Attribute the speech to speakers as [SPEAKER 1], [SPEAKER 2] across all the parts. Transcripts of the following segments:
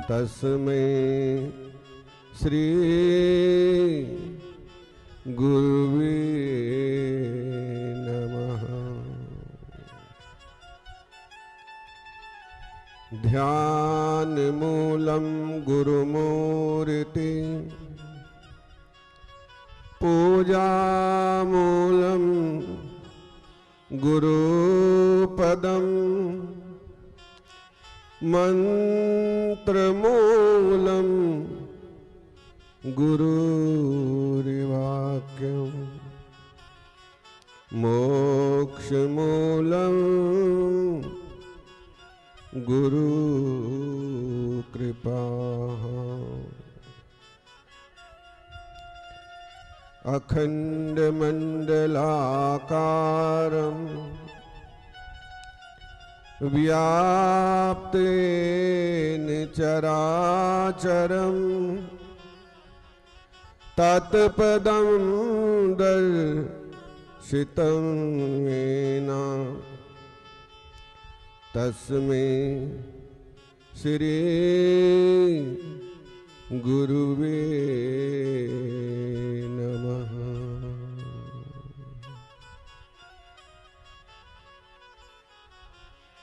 [SPEAKER 1] तस्मै श्री गुरुवे नमः। ध्यान मूलं गुरुमूर्ति, पूजा मूलं गुरुपदं, मंत्रमूलं गुरुर्वाक्यं, मोक्षमूलं गुरुकृपा। अखण्डमण्डलाकारं व्याप्तेन चराचरं, तत्पदं दर्शितं येन तस्मै श्री गुरुवे नमः।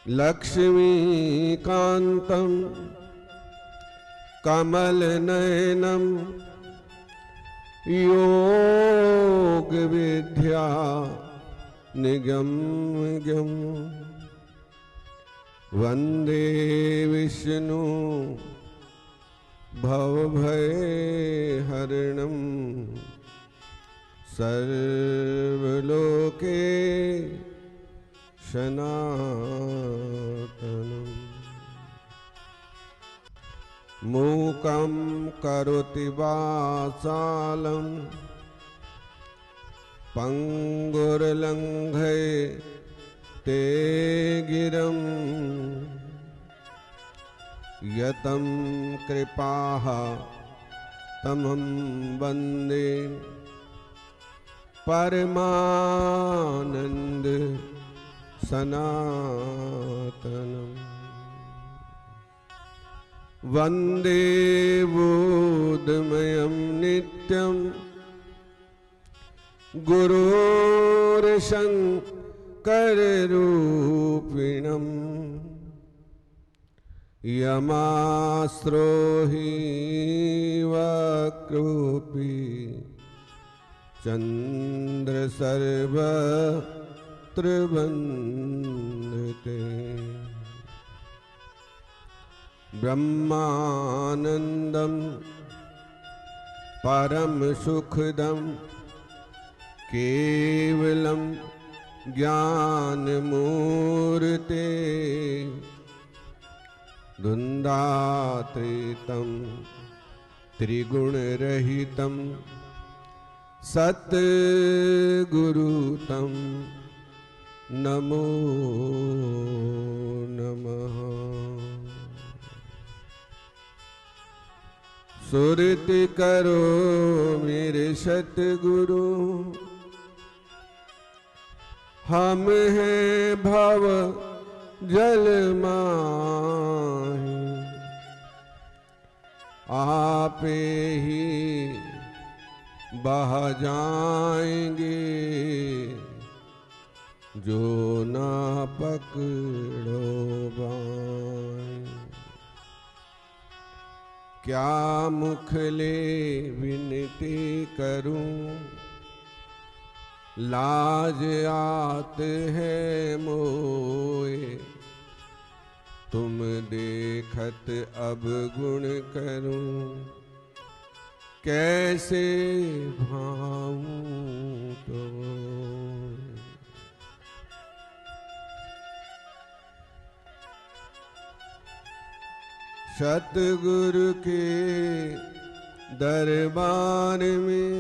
[SPEAKER 1] लक्ष्मीकान्तं कमलनयनं योगविद्या निगम्यं, वन्दे विष्णु भवभयहरणं, सर्वलोके सनातनम्। मूकं करोति वाचालं, पंगुर्लंघयते गिरं, यतं कृपाः तमं वन्दे परमानंद सनातनम्। वन्दे बोधमयं नित्यं, गुरोर्शङ्कररूपिणम्, यमास्रोहि वक्रोऽपि चन्द्रसर्वत्र वन्दते। ब्रह्मानन्दं परम सुखदं, केवलं ज्ञानमूर्ते, द्वन्द्वातीतं त्रिगुणरहितं, सद्गुरुतं नमो नमः। सुरति करो मेरे सतगुरु, हम हैं भव जल माही, आपे ही बह जाएंगे, जो ना पकड़ो बाएं। क्या मुखले विनती करूं, लाज आत है मोए, तुम देखत अब गुण करूं, कैसे भाऊं तो। सतगुरु के दरबार में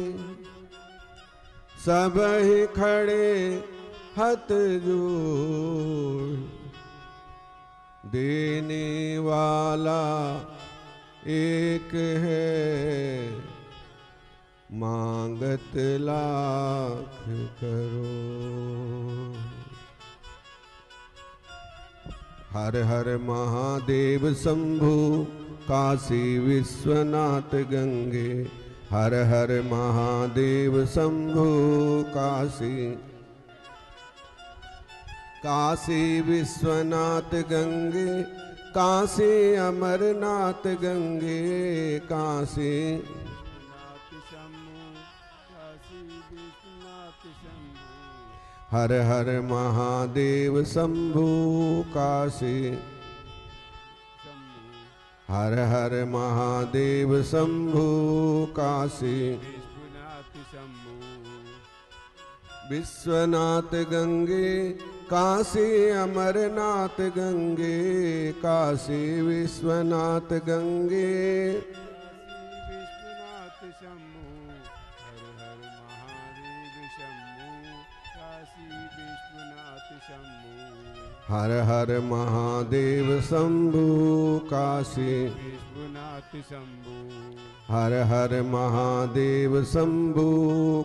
[SPEAKER 1] सब ही खड़े हाथ जोड़, देने वाला एक है, मांगत लाख करो। हर हर महादेव शंभु काशी विश्वनाथ गंगे। हर हर महादेव शंभु काशी विश्वनाथ गंगे। काशी अमरनाथ गंगे। काशी हर हर महादेव शंभु काशी। हर हर महादेव शंभु काशी विश्वनाथ गंगे। काशी अमरनाथ गंगे। काशी विश्वनाथ गंगे। हर हर महादेव शंभु काशी विश्वनाथ शंभु। हर हर महादेव शंभु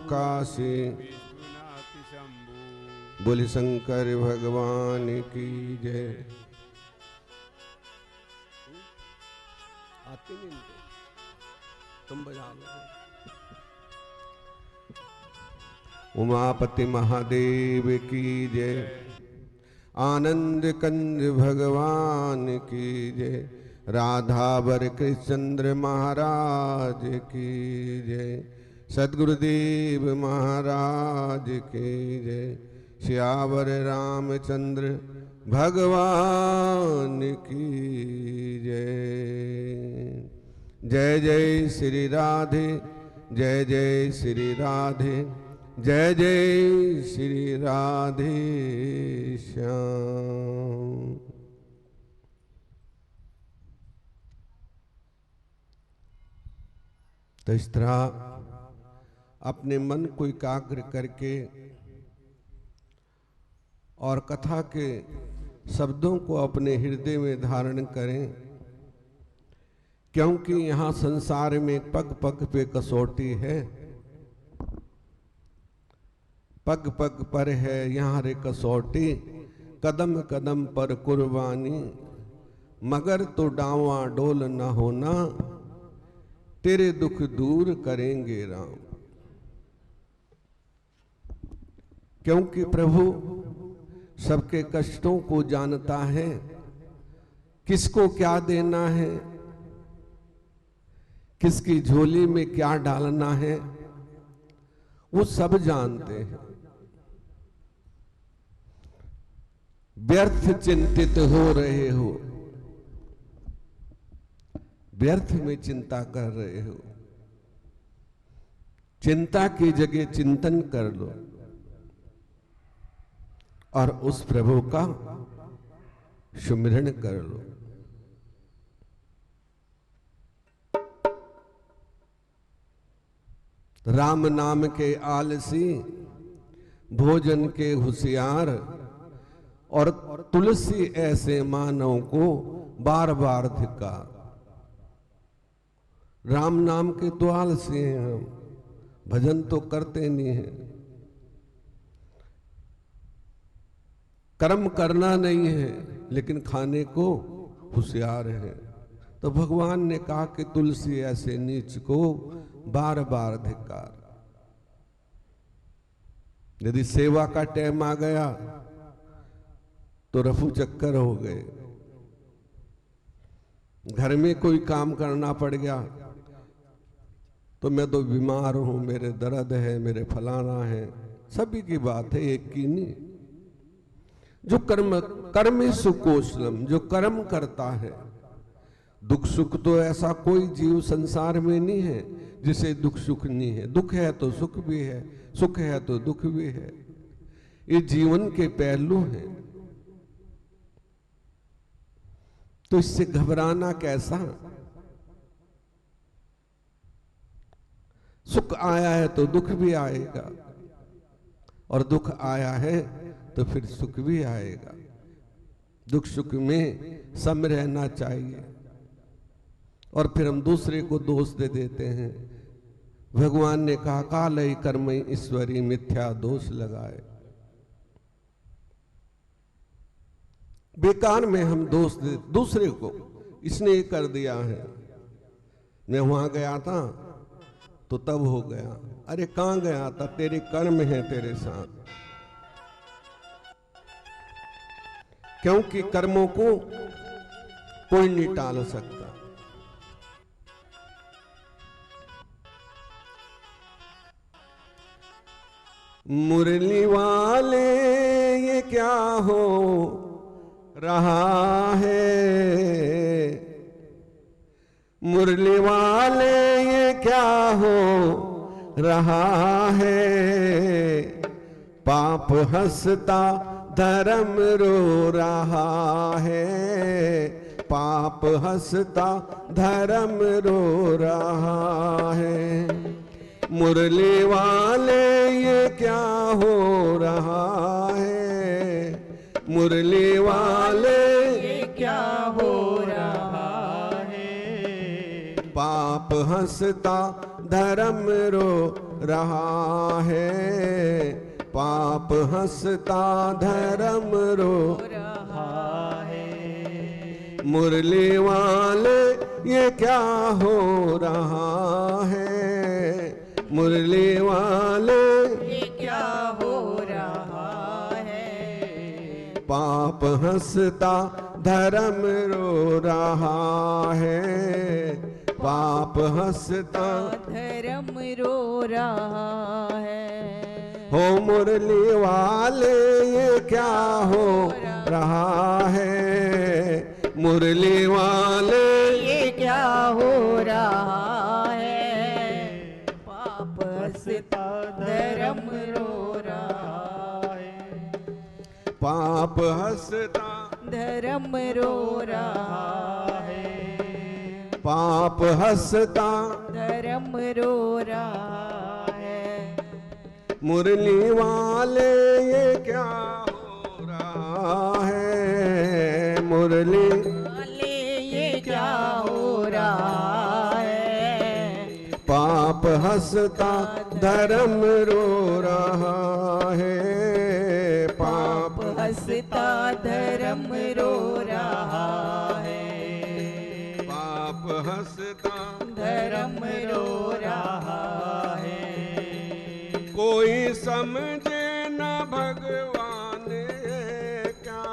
[SPEAKER 1] काशी विश्वनाथ शंभु। बोले शंकर भगवान की जय। आते नहीं तुम बजा लो। उमापति महादेव की जय। आनंद कंद भगवान की जय। राधावर कृष्णचंद्र महाराज की जय। सद्गुरुदेव महाराज की जय। श्यावर रामचंद्र भगवान की जय। जय जय श्री राधे। जय जय श्री राधे। जय जय श्री राधे श्याम। तो इस तरह अपने मन को एकाग्र करके और कथा के शब्दों को अपने हृदय में धारण करें, क्योंकि यहाँ संसार में पग पग पे कसौटी है। पग पग पर है यहाँ रे कसौटी। कदम कदम पर कुर्बानी। मगर तो डावा डोल न होना। तेरे दुख दूर करेंगे राम। क्योंकि प्रभु सबके कष्टों को जानता है। किसको क्या देना है, किसकी झोली में क्या डालना है, वो सब जानते हैं। व्यर्थ चिंतित हो रहे हो, व्यर्थ में चिंता कर रहे हो। चिंता की जगह चिंतन कर लो और उस प्रभु का सुमिरन कर लो। राम नाम के आलसी, भोजन के होशियार और तुलसी ऐसे मानव को बार बार धिक्कार। राम नाम के तो आलसी हैं हम, भजन तो करते नहीं हैं, कर्म करना नहीं है, लेकिन खाने को होशियार है। तो भगवान ने कहा कि तुलसी ऐसे नीच को बार बार धिक्कार। यदि सेवा का टाइम आ गया तो रफू चक्कर हो गए। घर में कोई काम करना पड़ गया तो मैं तो बीमार हूं, मेरे दर्द है, मेरे फलाना है। सभी की बात है, एक की नहीं। जो कर्म सुकोशलम, जो कर्म करता है। दुख सुख तो ऐसा कोई जीव संसार में नहीं है जिसे दुख सुख नहीं है। दुख है तो सुख भी है, सुख है तो दुख भी है। ये जीवन के पहलू हैं। तो इससे घबराना कैसा। सुख आया है तो दुख भी आएगा, और दुख आया है तो फिर सुख भी आएगा। दुख सुख में सम रहना चाहिए। और फिर हम दूसरे को दोष दे देते हैं। भगवान ने कहा कालई कर्मई ईश्वरी मिथ्या दोष लगाए। बेकार में हम दोष दे दूसरे को, इसने ये कर दिया है, मैं वहां गया था तो तब हो गया। अरे कहां गया था, तेरे कर्म है तेरे साथ। क्योंकि कर्मों को कोई नहीं टाल सकता। मुरली वाले ये क्या हो रहा है, मुरली वाले ये क्या हो रहा है, पाप हंसता धर्म रो रहा है, पाप हंसता धर्म रो रहा है। मुरली वाले ये क्या हो रहा है, मुरली वाले
[SPEAKER 2] ये क्या हो रहा है,
[SPEAKER 1] पाप हंसता धर्म रो रहा है, पाप हंसता धर्म रो
[SPEAKER 2] रहा है।
[SPEAKER 1] मुरली वाले ये क्या हो रहा है, मुरली वाले
[SPEAKER 2] ये क्या हो रहा है,
[SPEAKER 1] पाप हंसता धर्म रो रहा है, पाप हंसता
[SPEAKER 2] धर्म रो रहा है।
[SPEAKER 1] हो मुरली वाले ये क्या हो रहा है, मुरली वाले
[SPEAKER 2] ये क्या हो रहा है, पाप हंसता धर्म रो रहा है,
[SPEAKER 1] पाप हंसता
[SPEAKER 2] धर्म रो रहा है,
[SPEAKER 1] पाप हंसता
[SPEAKER 2] धर्म रो रहा है।
[SPEAKER 1] मुरली वाले ये क्या हो रहा है, मुरली
[SPEAKER 2] वाले ये क्या हो रहा है,
[SPEAKER 1] पाप हंसता धर्म रो रहा है,
[SPEAKER 2] पाप हंसता धर्म रो रहा है,
[SPEAKER 1] पाप हंसता
[SPEAKER 2] धर्म रो रहा है।
[SPEAKER 1] कोई समझे न भगवान है क्या,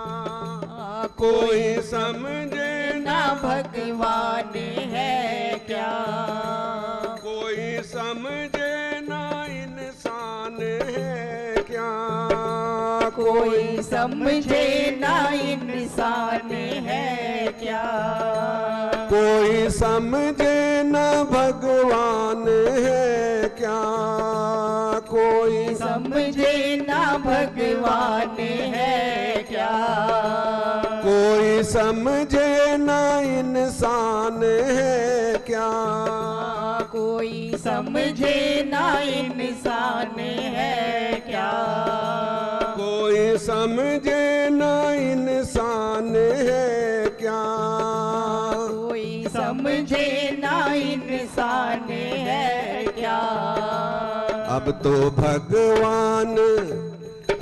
[SPEAKER 1] कोई समझे
[SPEAKER 2] ना भगवान है क्या,
[SPEAKER 1] कोई समझे ना इंसान है क्या,
[SPEAKER 2] कोई समझे ना इंसान है क्या,
[SPEAKER 1] कोई समझे न भगवान है क्या, कोई
[SPEAKER 2] समझे ना भगवान है क्या,
[SPEAKER 1] कोई समझे न इंसान है क्या,
[SPEAKER 2] कोई समझे ना इंसान है क्या,
[SPEAKER 1] कोई समझे न इंसान है क्या,
[SPEAKER 2] कोई समझे ना इंसान है क्या।
[SPEAKER 1] अब तो भगवान,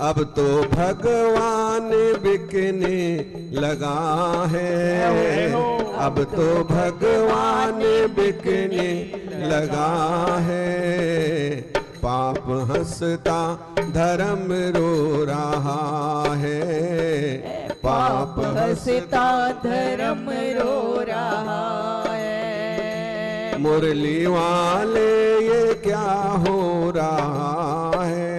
[SPEAKER 1] अब तो भगवान बिकने लगा है, अब तो भगवान बिकने लगा है, पाप हंसता धर्म रो रहा है, पाप
[SPEAKER 2] हंसता धर्म रो रहा है।
[SPEAKER 1] मुरली वाले ये क्या हो रहा है,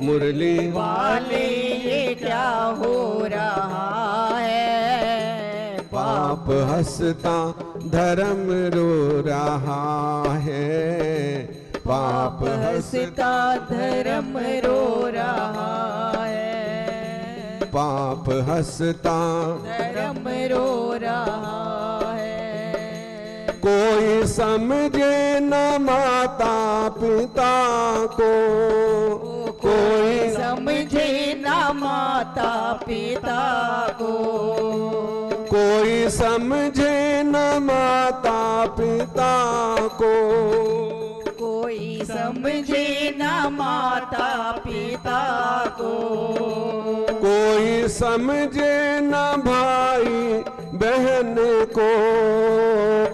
[SPEAKER 1] मुरली
[SPEAKER 2] वाले ये क्या हो रहा है,
[SPEAKER 1] पाप हंसता धर्म रो रहा है, पाप
[SPEAKER 2] हंसता धर्म रो रहा है,
[SPEAKER 1] पाप हंसता
[SPEAKER 2] धर्म रो रहा है।
[SPEAKER 1] कोई समझे न माता पिता को, कोई
[SPEAKER 2] समझे ना माता पिता को,
[SPEAKER 1] कोई समझे न माता पिता को,
[SPEAKER 2] कोई समझे ना माता पिता को,
[SPEAKER 1] कोई समझे ना भाई बहन को,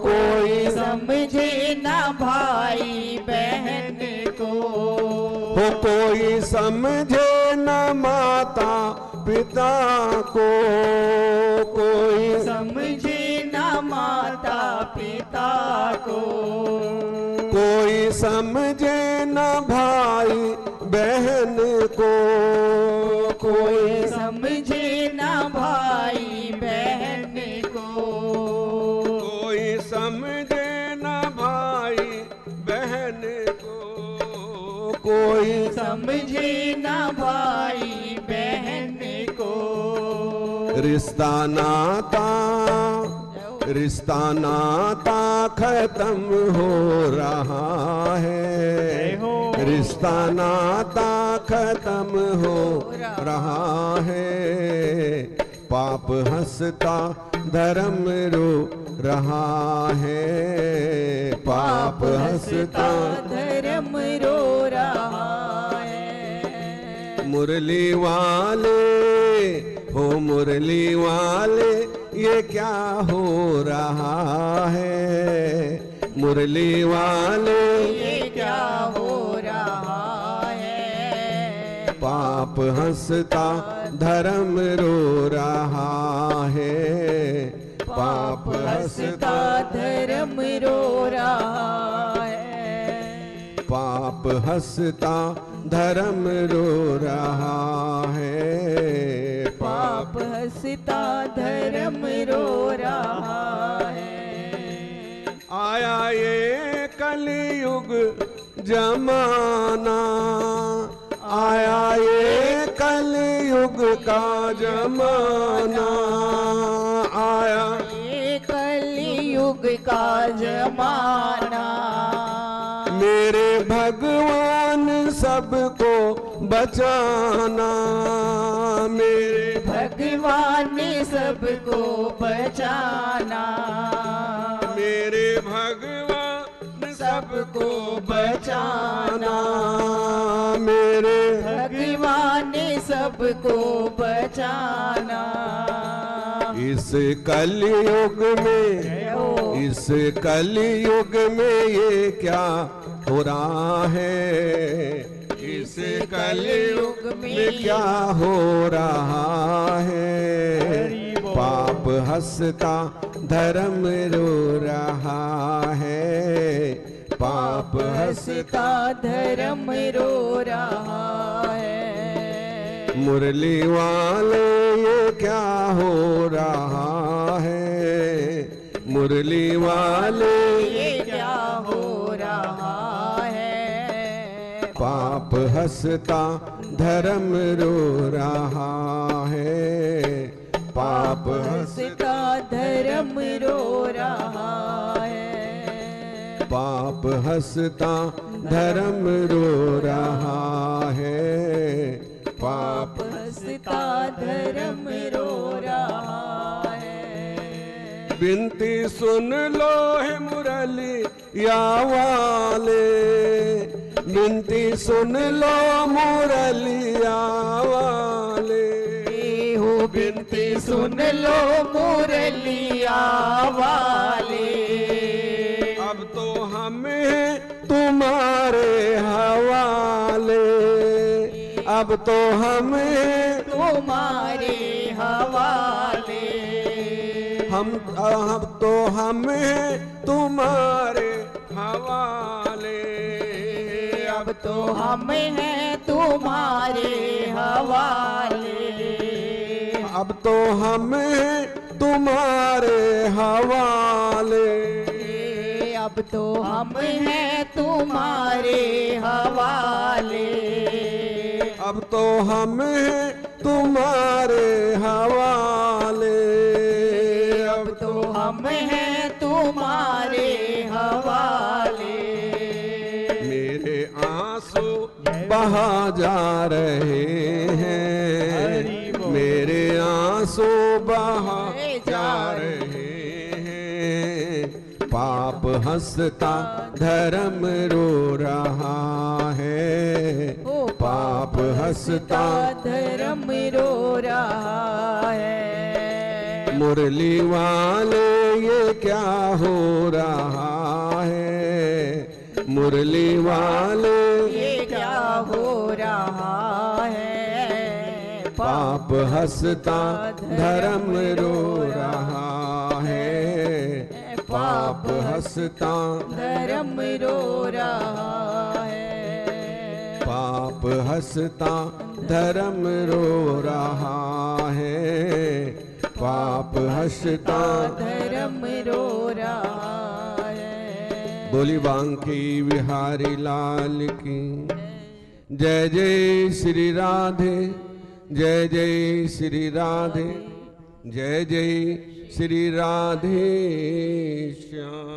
[SPEAKER 1] कोई
[SPEAKER 2] समझे ना भाई बहन को,
[SPEAKER 1] हो कोई समझे ना माता पिता को, कोई
[SPEAKER 2] समझे ना माता पिता को,
[SPEAKER 1] कोई समझे ना भाई बहन को,
[SPEAKER 2] कोई समझे ना भाई बहन को,
[SPEAKER 1] कोई समझे ना भाई बहन को, कोई
[SPEAKER 2] समझे ना भाई बहन को,
[SPEAKER 1] रिश्ता नाता खत्म हो रहा है, रिश्ता नाता खत्म हो रहा है, पाप हंसता धर्म रो रहा है, पाप हंसता
[SPEAKER 2] धर्म रो रहा है।
[SPEAKER 1] मुरली वाले हो मुरली वाले ये क्या हो रहा है, मुरली वाले
[SPEAKER 2] ये क्या हो रहा है,
[SPEAKER 1] पाप हंसता धर्म रो रहा है, पाप हंसता
[SPEAKER 2] धर्म रो रहा है,
[SPEAKER 1] पाप हंसता धर्म रो रहा है,
[SPEAKER 2] पाप हंसता धर्म रो रहा है।
[SPEAKER 1] आया ये कलयुग जमाना, आया ये कलयुग का जमाना, आया
[SPEAKER 2] ये कलयुग का जमाना,
[SPEAKER 1] मेरे भगवान सबको बचाना, मेरे
[SPEAKER 2] भगवान ने सबको बचाना,
[SPEAKER 1] मेरे भगवान सबको बचाना, मेरे
[SPEAKER 2] भगवान ने सबको बचाना।
[SPEAKER 1] इस कलयुग में, इस कलयुग में ये क्या हो रहा है, इस कलयुग में क्या हो रहा है, पाप हंसता धर्म रो रहा है, पाप हंसता
[SPEAKER 2] धर्म रो रहा है।
[SPEAKER 1] मुरली वाले ये क्या हो रहा है, मुरली वाले
[SPEAKER 2] ये क्या हो रहा है,
[SPEAKER 1] पाप हंसता धर्म रो रहा है, पाप
[SPEAKER 2] हंसता धर्म रो रहा है,
[SPEAKER 1] पाप हंसता धर्म रो रहा है, पाप
[SPEAKER 2] हंसता धर्म रो रहा है।
[SPEAKER 1] बिनती सुन लो है मुरली या वाले, बिनती सुन लो मुरलिया वाले,
[SPEAKER 2] हो बिनती सुन लो मुरलिया वाले,
[SPEAKER 1] अब तो हमें तुम्हारे हवाले, अब तो हमें
[SPEAKER 2] तुम्हारे हवाले,
[SPEAKER 1] अब तो हमें तुम्हारे हवाले,
[SPEAKER 2] अब तो हम हैं तुम्हारे हवाले,
[SPEAKER 1] अब तो हमें तुम्हारे हवाले,
[SPEAKER 2] अब तो हम हैं तुम्हारे हवाले,
[SPEAKER 1] अब तो हमें तुम्हारे हवाले,
[SPEAKER 2] अब तो हम हैं तुम्हारे हवाले।
[SPEAKER 1] मेरे आंसू बहा जा रहे हैं, मेरे आंसू बहा जा रहे हैं, पाप हंसता धर्म रो रहा है,
[SPEAKER 2] ओ
[SPEAKER 1] पाप हंसता
[SPEAKER 2] धर्म रो रहा है।
[SPEAKER 1] मुरली वाले ये क्या हो रहा है, मुरली वाले
[SPEAKER 2] ये क्या हो रहा है।
[SPEAKER 1] पाप हंसता धर्म रो रहा है, पाप हंसता
[SPEAKER 2] धर्म रो रहा है।
[SPEAKER 1] पाप हंसता धर्म रो रहा है, पाप हंसता
[SPEAKER 2] धर्म रो रहा है।
[SPEAKER 1] बोली बांके बिहारी लाल की जय जय श्री राधे, जय जय श्री राधे, जय जय श्री राधे श्याम।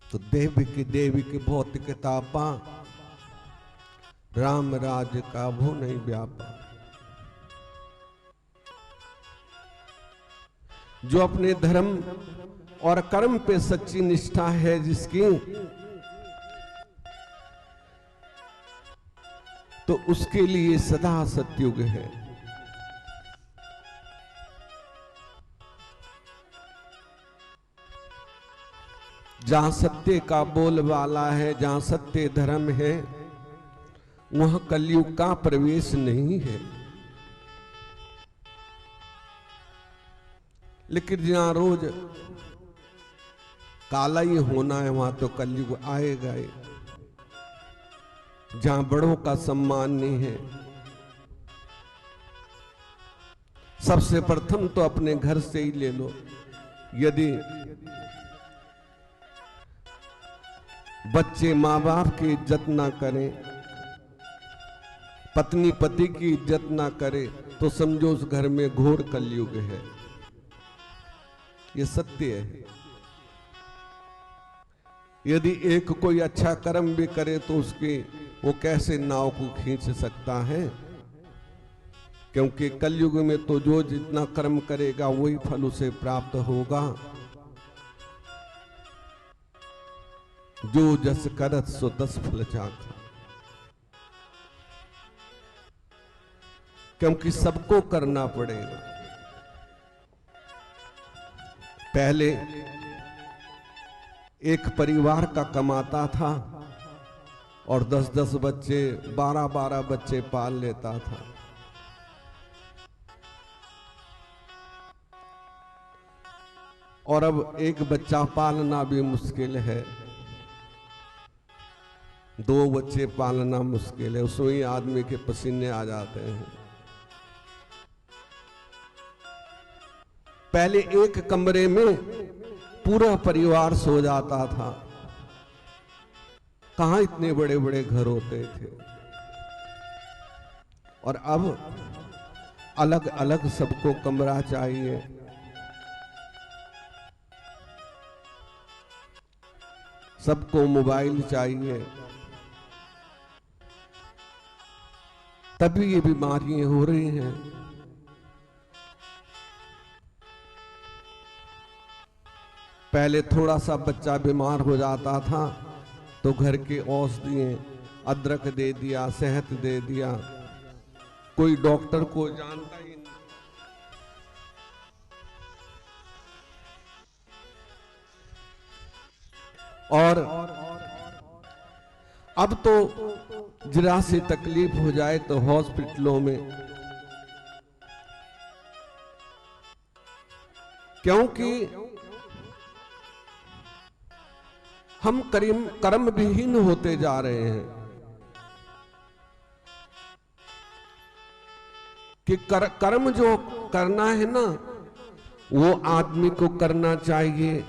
[SPEAKER 1] तो देवी की भौतिक किताबा राम राज का भू नहीं व्यापा। जो अपने धर्म और कर्म पे सच्ची निष्ठा है जिसकी, तो उसके लिए सदा सतयुग है। जहां सत्य का बोलबाला है, जहां सत्य धर्म है, वहां कलयुग का प्रवेश नहीं है। लेकिन जहां रोज काला ही होना है, वहां तो कलयुग आएगा ही। जहां बड़ों का सम्मान नहीं है, सबसे प्रथम तो अपने घर से ही ले लो। यदि बच्चे माँ बाप की इज्जत ना करें, पत्नी पति की इज्जत ना करे, तो समझो उस घर में घोर कलयुग है। ये सत्य है। यदि एक कोई अच्छा कर्म भी करे तो उसकी वो कैसे नाव को खींच सकता है, क्योंकि कलयुग में तो जो जितना कर्म करेगा वही फल उसे प्राप्त होगा। जो जस करत सो तस फल चाखा। क्योंकि सबको करना पड़ेगा। पहले एक परिवार का कमाता था और 10-10 बच्चे, 12-12 बच्चे पाल लेता था। और अब एक बच्चा पालना भी मुश्किल है, 2 बच्चे पालना मुश्किल है। उसमें ही आदमी के पसीने आ जाते हैं। पहले एक कमरे में पूरा परिवार सो जाता था। कहां इतने बड़े बड़े घर होते थे। और अब अलग अलग सबको कमरा चाहिए। सबको मोबाइल चाहिए। तभी ये बीमारियां हो रही हैं। पहले थोड़ा सा बच्चा बीमार हो जाता था तो घर के औषधियां, अदरक दे दिया, शहद दे दिया, कोई डॉक्टर को जानता ही नहीं। और अब तो जरा सी तकलीफ हो जाए तो हॉस्पिटलों में, क्योंकि हम कर्म विहीन होते जा रहे हैं। कि कर्म जो करना है ना, वो आदमी को करना चाहिए।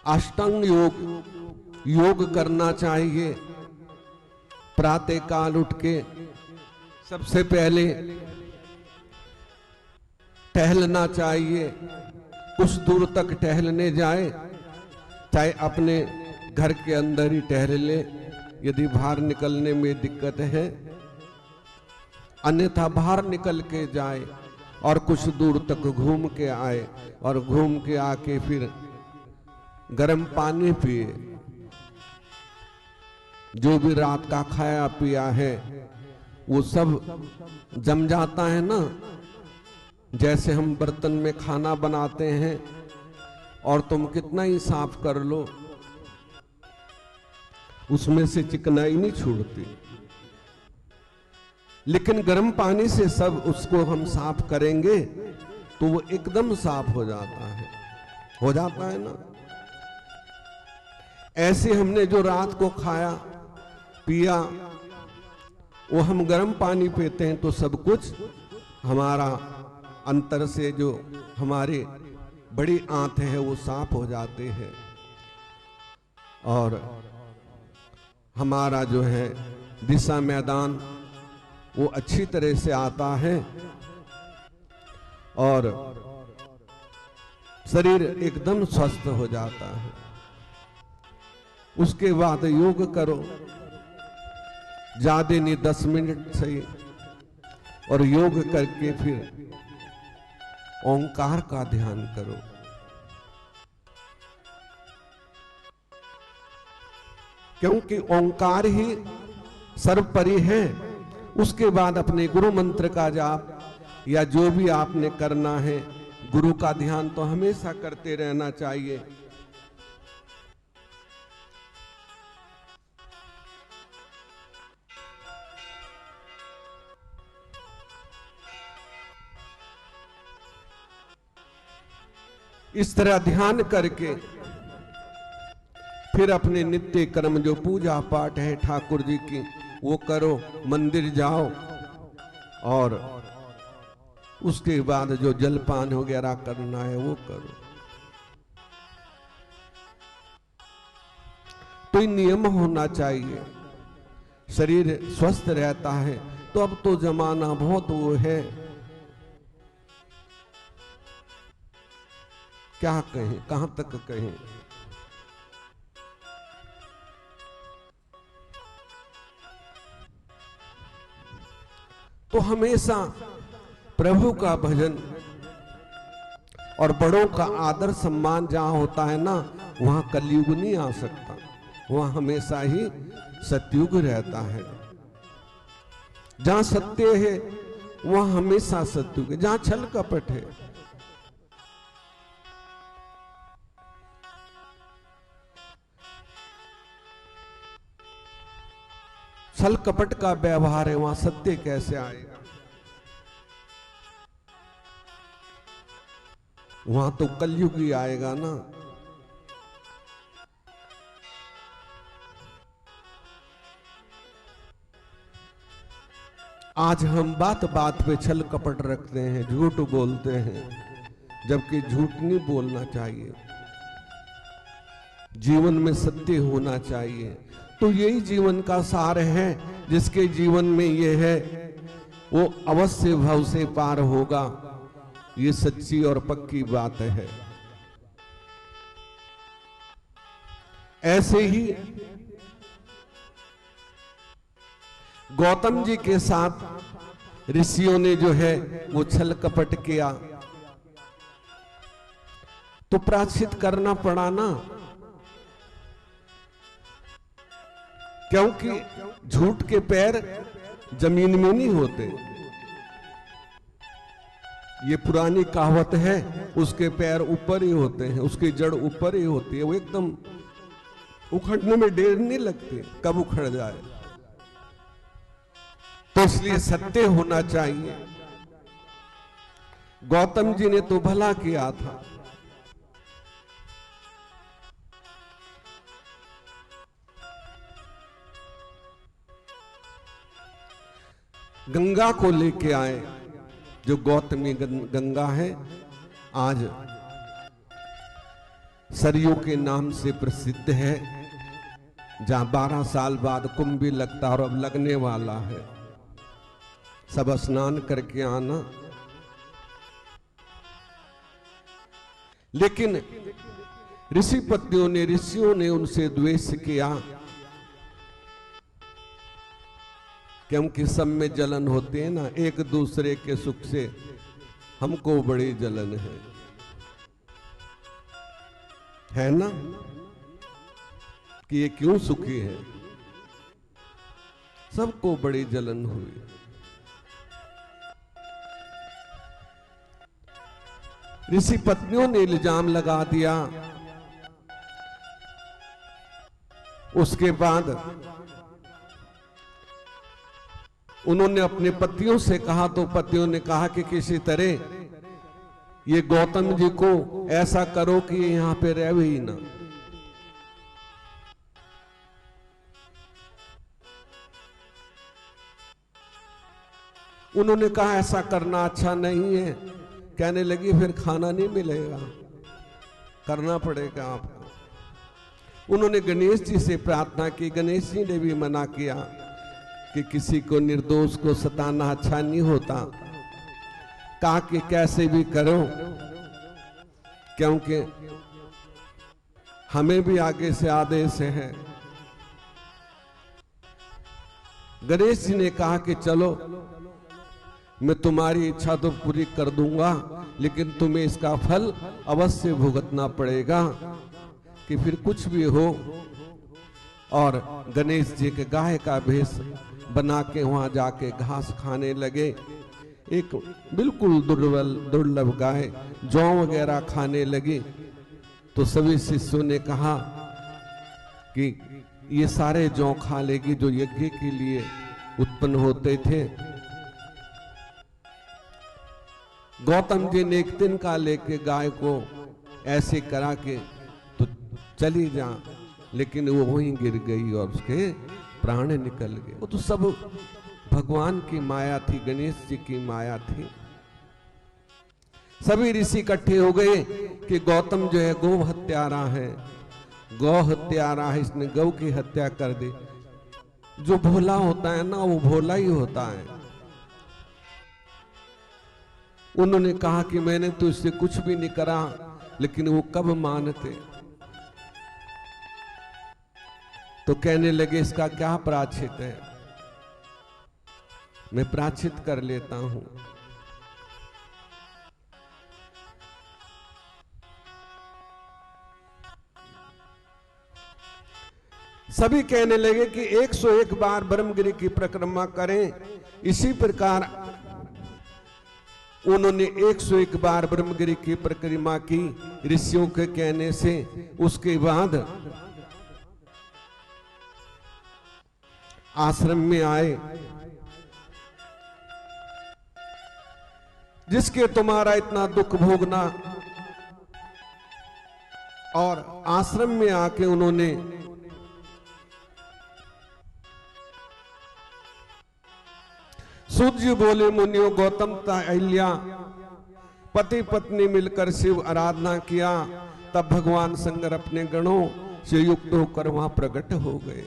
[SPEAKER 1] अष्टांग योग करना चाहिए। प्रातः काल उठ के सबसे पहले टहलना चाहिए। कुछ दूर तक टहलने जाए, चाहे अपने घर के अंदर ही टहल ले यदि बाहर निकलने में दिक्कत है, अन्यथा बाहर निकल के जाए और कुछ दूर तक घूम के आए और घूम के आके फिर गर्म पानी पिए। जो भी रात का खाया पिया है वो सब जम जाता है ना। जैसे हम बर्तन में खाना बनाते हैं और तुम कितना ही साफ कर लो उसमें से चिकनाई नहीं छूटती, लेकिन गर्म पानी से सब उसको हम साफ करेंगे तो वो एकदम साफ हो जाता है ना। ऐसे हमने जो रात को खाया पिया वो हम गर्म पानी पीते हैं तो सब कुछ हमारा अंतर से जो हमारे बड़ी आंत है वो साफ हो जाते हैं और हमारा जो है दिशा मैदान वो अच्छी तरह से आता है और शरीर एकदम स्वस्थ हो जाता है। उसके बाद योग करो, ज्यादा नहीं 10 मिनट सही, और योग करके फिर ओंकार का ध्यान करो। क्योंकि ओंकार ही सर्वोपरि है। उसके बाद अपने गुरु मंत्र का जाप या जो भी आपने करना है, गुरु का ध्यान तो हमेशा करते रहना चाहिए। इस तरह ध्यान करके फिर अपने नित्य कर्म जो पूजा पाठ है ठाकुर जी की वो करो, मंदिर जाओ और उसके बाद जो जलपान वगैरह करना है वो करो। तो नियम होना चाहिए, शरीर स्वस्थ रहता है। तो अब तो जमाना बहुत वो है, क्या कहें, कहां तक कहें। तो हमेशा प्रभु का भजन और बड़ों का आदर सम्मान जहां होता है ना, वहां कलयुग नहीं आ सकता, वहां हमेशा ही सतयुग रहता है। जहां सत्य है वहां हमेशा सतयुग है। जहां छल कपट है छल कपट का व्यवहार है, वहां सत्य कैसे आएगा। वहां तो कलयुग ही आएगा ना। आज हम बात बात पे छल कपट रखते हैं, झूठ बोलते हैं, जबकि झूठ नहीं बोलना चाहिए। जीवन में सत्य होना चाहिए। तो यही जीवन का सार है। जिसके जीवन में ये है वो अवश्य भव से पार होगा। ये सच्ची और पक्की बात है। ऐसे ही गौतम जी के साथ ऋषियों ने जो है वो छल कपट किया तो प्रायश्चित करना पड़ा ना। क्योंकि झूठ के पैर जमीन में नहीं होते। ये पुरानी कहावत है, उसके पैर ऊपर ही होते हैं, उसकी जड़ ऊपर ही होती है, वो एकदम उखड़ने में देर नहीं लगती, कब उखड़ जाए। तो इसलिए सत्य होना चाहिए। गौतम जी ने तो भला किया था। गंगा को लेके आए, जो गौतमी गंगा है, आज सरयू के नाम से प्रसिद्ध है, जहां 12 साल बाद कुंभ भी लगता और अब लगने वाला है। सब स्नान करके आना। लेकिन ऋषियों ने उनसे द्वेष किया, क्योंकि सब में जलन होती है ना, एक दूसरे के सुख से हमको बड़ी जलन है ना, कि ये क्यों सुखी है, सबको बड़ी जलन हुई। ऋषि पत्नियों ने इल्जाम लगा दिया। उसके बाद उन्होंने अपने पतियों से कहा, तो पतियों ने कहा कि किसी तरह ये गौतम जी को ऐसा करो कि यहां पे रहे ही ना। उन्होंने कहा ऐसा करना अच्छा नहीं है। कहने लगी फिर खाना नहीं मिलेगा, करना पड़ेगा आपको। उन्होंने गणेश जी से प्रार्थना की, गणेश जी ने भी मना किया कि किसी को निर्दोष को सताना अच्छा नहीं होता। कहा कि कैसे भी करो, क्योंकि हमें भी आगे से आदेश है। गणेश जी ने कहा कि चलो मैं तुम्हारी इच्छा तो पूरी कर दूंगा, लेकिन तुम्हें इसका फल अवश्य भुगतना पड़ेगा, कि फिर कुछ भी हो। और गणेश जी के गाय का भेष बना के वहां जाके घास खाने लगे। एक बिल्कुल दुर्लभ गाय जौ वगैरह खाने लगी। तो सभी शिष्यों ने कहा कि ये सारे जौ खा लेगी जो यज्ञ के लिए उत्पन्न होते थे। गौतम जी ने एक दिन का लेके गाय को ऐसे करा के तो चली जा, लेकिन वो वहीं गिर गई और उसके प्राण निकल गए। वो तो सब भगवान की माया थी, गणेश जी की माया थी। सभी ऋषि इकट्ठे हो गए कि गौतम जो है गौ हत्यारा है, गौ हत्यारा है, इसने गौ की हत्या कर दी। जो भोला होता है ना, वो भोला ही होता है। उन्होंने कहा कि मैंने तो इससे कुछ भी नहीं करा, लेकिन वो कब मानते। तो कहने लगे इसका क्या प्रायश्चित है, मैं प्रायश्चित कर लेता हूं। सभी कहने लगे कि 101 बार ब्रह्मगिरी की परिक्रमा करें। इसी प्रकार उन्होंने 101 बार ब्रह्मगिरी की परिक्रमा की ऋषियों के कहने से। उसके बाद आश्रम में आए। जिसके तुम्हारा इतना दुख भोगना, और आश्रम में आके उन्होंने सूत जी बोले, मुनियों गौतम तथा अहिल्या पति पत्नी मिलकर शिव आराधना किया। तब भगवान शंकर अपने गणों से युक्त होकर वहां प्रकट हो गए।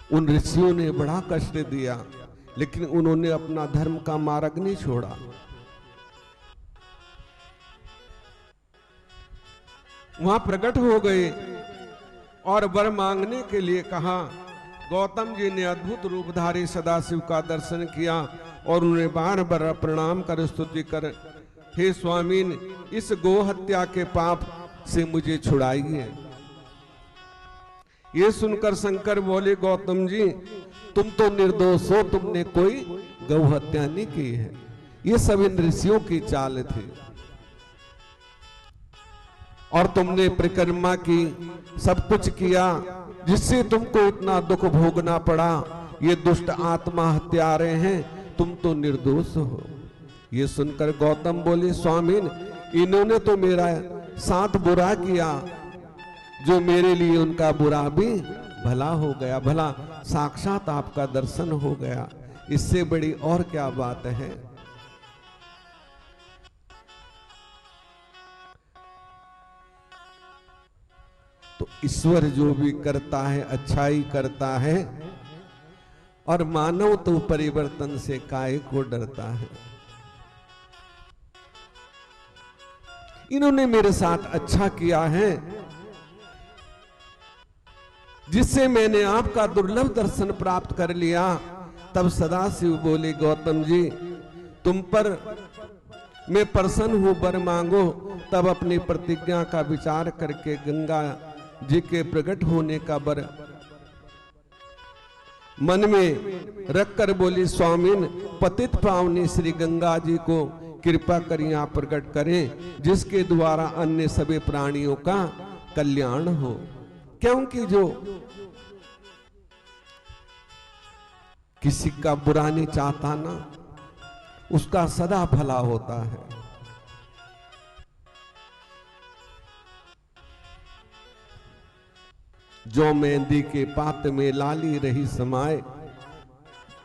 [SPEAKER 1] उन ऋषियों ने बड़ा कष्ट दिया, लेकिन उन्होंने अपना धर्म का मार्ग नहीं छोड़ा। वहां प्रकट हो गए और वर मांगने के लिए कहा। गौतम जी ने अद्भुत रूपधारी सदाशिव का दर्शन किया और उन्हें बार बार प्रणाम कर स्तुति कर, हे स्वामी, इस गो हत्या के पाप से मुझे छुड़ाइए। ये सुनकर शंकर बोले, गौतम जी तुम तो निर्दोष हो, तुमने कोई गौ हत्या नहीं की है। ये सब इन ऋषियों की चाल थी, और तुमने परिक्रमा की, सब कुछ किया, जिससे तुमको इतना दुख भोगना पड़ा। ये दुष्ट आत्मा हत्यारे हैं, तुम तो निर्दोष हो। ये सुनकर गौतम बोले, स्वामी इन्होंने तो मेरा साथ बुरा किया, जो मेरे लिए उनका बुरा भी भला हो गया। भला साक्षात आपका दर्शन हो गया, इससे बड़ी और क्या बात है। तो ईश्वर जो भी करता है अच्छाई करता है, और मानव तो परिवर्तन से काहे को डरता है। इन्होंने मेरे साथ अच्छा किया है, जिससे मैंने आपका दुर्लभ दर्शन प्राप्त कर लिया। तब सदाशिव बोले, गौतम जी तुम पर मैं प्रसन्न हूं, वर मांगो। तब अपनी प्रतिज्ञा का विचार करके गंगा जी के प्रकट होने का वर मन में रखकर बोली, स्वामिन पतित पावनी श्री गंगा जी को कृपा कर यहाँ प्रकट करें, जिसके द्वारा अन्य सभी प्राणियों का कल्याण हो। क्योंकि जो किसी का बुरा नहीं चाहता ना, उसका सदा भला होता है। जो मेहंदी के पात में लाली रही समाए,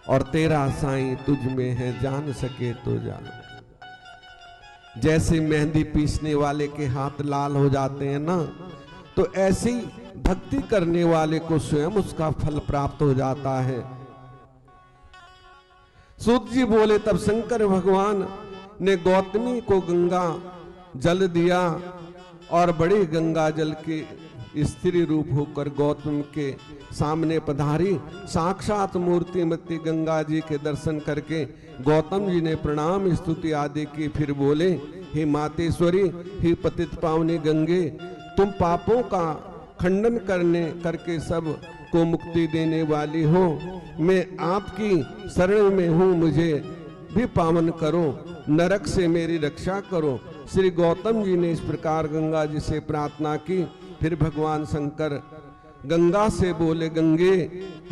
[SPEAKER 1] और तेरा साईं तुझ में है, जान सके तो जान। जैसे मेहंदी पीसने वाले के हाथ लाल हो जाते हैं ना, तो ऐसी भक्ति करने वाले को स्वयं उसका फल प्राप्त हो जाता है। सूत जी बोले, तब शंकर भगवान ने गौतमी को गंगा जल दिया, और बड़ी गंगा जल के स्त्री रूप होकर गौतम के सामने पधारी। साक्षात मूर्तिमती गंगा जी के दर्शन करके गौतम जी ने प्रणाम स्तुति आदि की। फिर बोले, हे मातेश्वरी, हे पतित पावनी गंगे, तुम पापों का खंडन करके सब को मुक्ति देने वाली हो। मैं आपकी शरण में हूँ, मुझे भी पावन करो, नरक से मेरी रक्षा करो। श्री गौतम जी ने इस प्रकार गंगा जी से प्रार्थना की। फिर भगवान शंकर गंगा से बोले, गंगे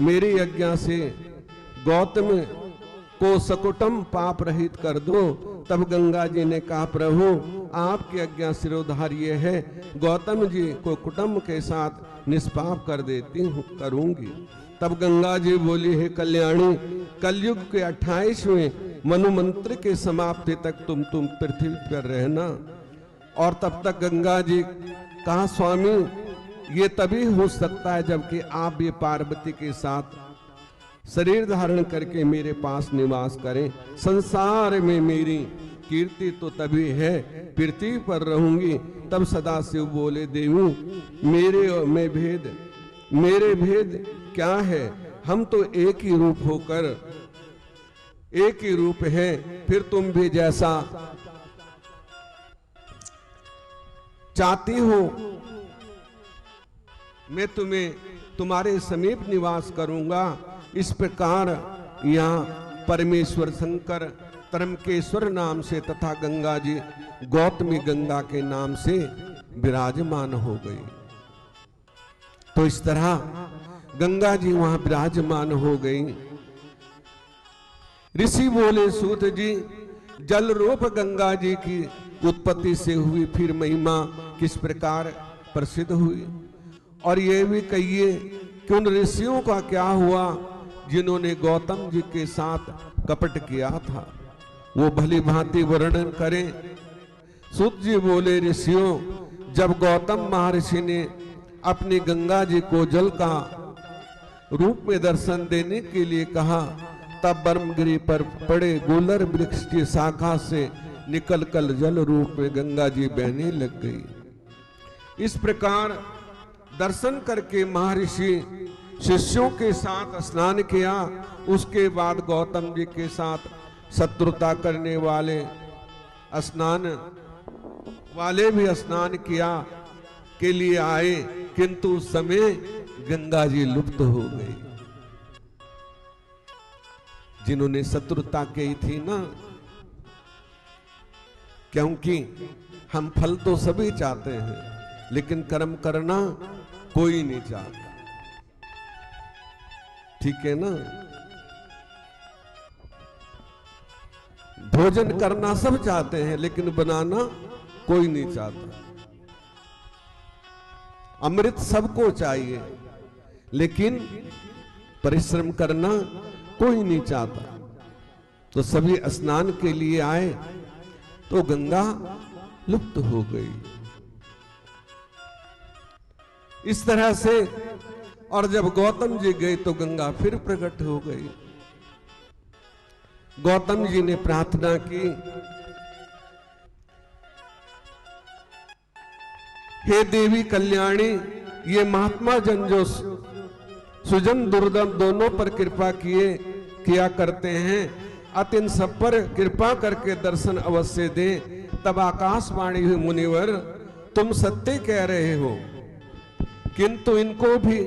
[SPEAKER 1] मेरी आज्ञा से गौतम को सकुटम पाप रहित कर दो। तब गंगा जी ने कहा, प्रभु आपकी आज्ञा सिरोधार्य है, गौतम जी को कुटुंब के साथ निष्पाप कर देती हूँ, करूंगी। तब गंगा जी बोली, हे कल्याणी, कलयुग के 28वें मनुमंत्र के समाप्ति तक तुम पृथ्वी पर रहना। और तब तक गंगा जी कहा, स्वामी ये तभी हो सकता है जबकि आप ये पार्वती के साथ शरीर धारण करके मेरे पास निवास करें। संसार में मेरी कीर्ति तो तभी है, पृथ्वी पर रहूंगी। तब सदाशिव बोले, देवी मेरे और मेरे भेद क्या है, हम तो एक ही रूप होकर एक ही रूप है। फिर तुम भी जैसा चाहती हो मैं तुम्हें तुम्हारे समीप निवास करूंगा। इस प्रकार यहाँ परमेश्वर शंकर तरमकेश्वर नाम से तथा गंगा जी गौतमी गंगा के नाम से विराजमान हो गई। तो इस तरह गंगा जी वहां विराजमान हो गई। ऋषि बोले, सूत जी जल रूप गंगा जी की उत्पत्ति से हुई फिर महिमा किस प्रकार प्रसिद्ध हुई, और ये भी कहिए कि उन ऋषियों का क्या हुआ जिन्होंने गौतम जी के साथ कपट किया था, वो भली भांति वर्णन करें। सूत जी बोले, ऋषियों जब गौतम महर्षि ने अपनी गंगा जी को जल का रूप में दर्शन देने के लिए कहा, तब ब्रह्मगिरी पर पड़े गुलर वृक्ष की शाखा से निकलकर जल रूप में गंगा जी बहने लग गई। इस प्रकार दर्शन करके महर्षि शिष्यों के साथ स्नान किया। उसके बाद गौतम जी के साथ शत्रुता करने वाले भी स्नान किया के लिए आए, किंतु उस समय गंगा जी लुप्त हो गई। जिन्होंने शत्रुता की थी ना, क्योंकि हम फल तो सभी चाहते हैं लेकिन कर्म करना कोई नहीं चाहता, ठीक है ना। भोजन करना सब चाहते हैं लेकिन बनाना कोई नहीं चाहता। अमृत सबको चाहिए लेकिन परिश्रम करना कोई नहीं चाहता। तो सभी स्नान के लिए आए तो गंगा लुप्त हो गई। इस तरह से और जब गौतम जी गए तो गंगा फिर प्रकट हो गई। गौतम जी ने प्रार्थना की हे देवी कल्याणी, ये महात्मा जन जो सुजन दुर्दम दोनों पर कृपा किया करते हैं, अत इन सब पर कृपा करके दर्शन अवश्य दे। तब आकाशवाणी हुई, मुनिवर तुम सत्य कह रहे हो, किंतु इनको भी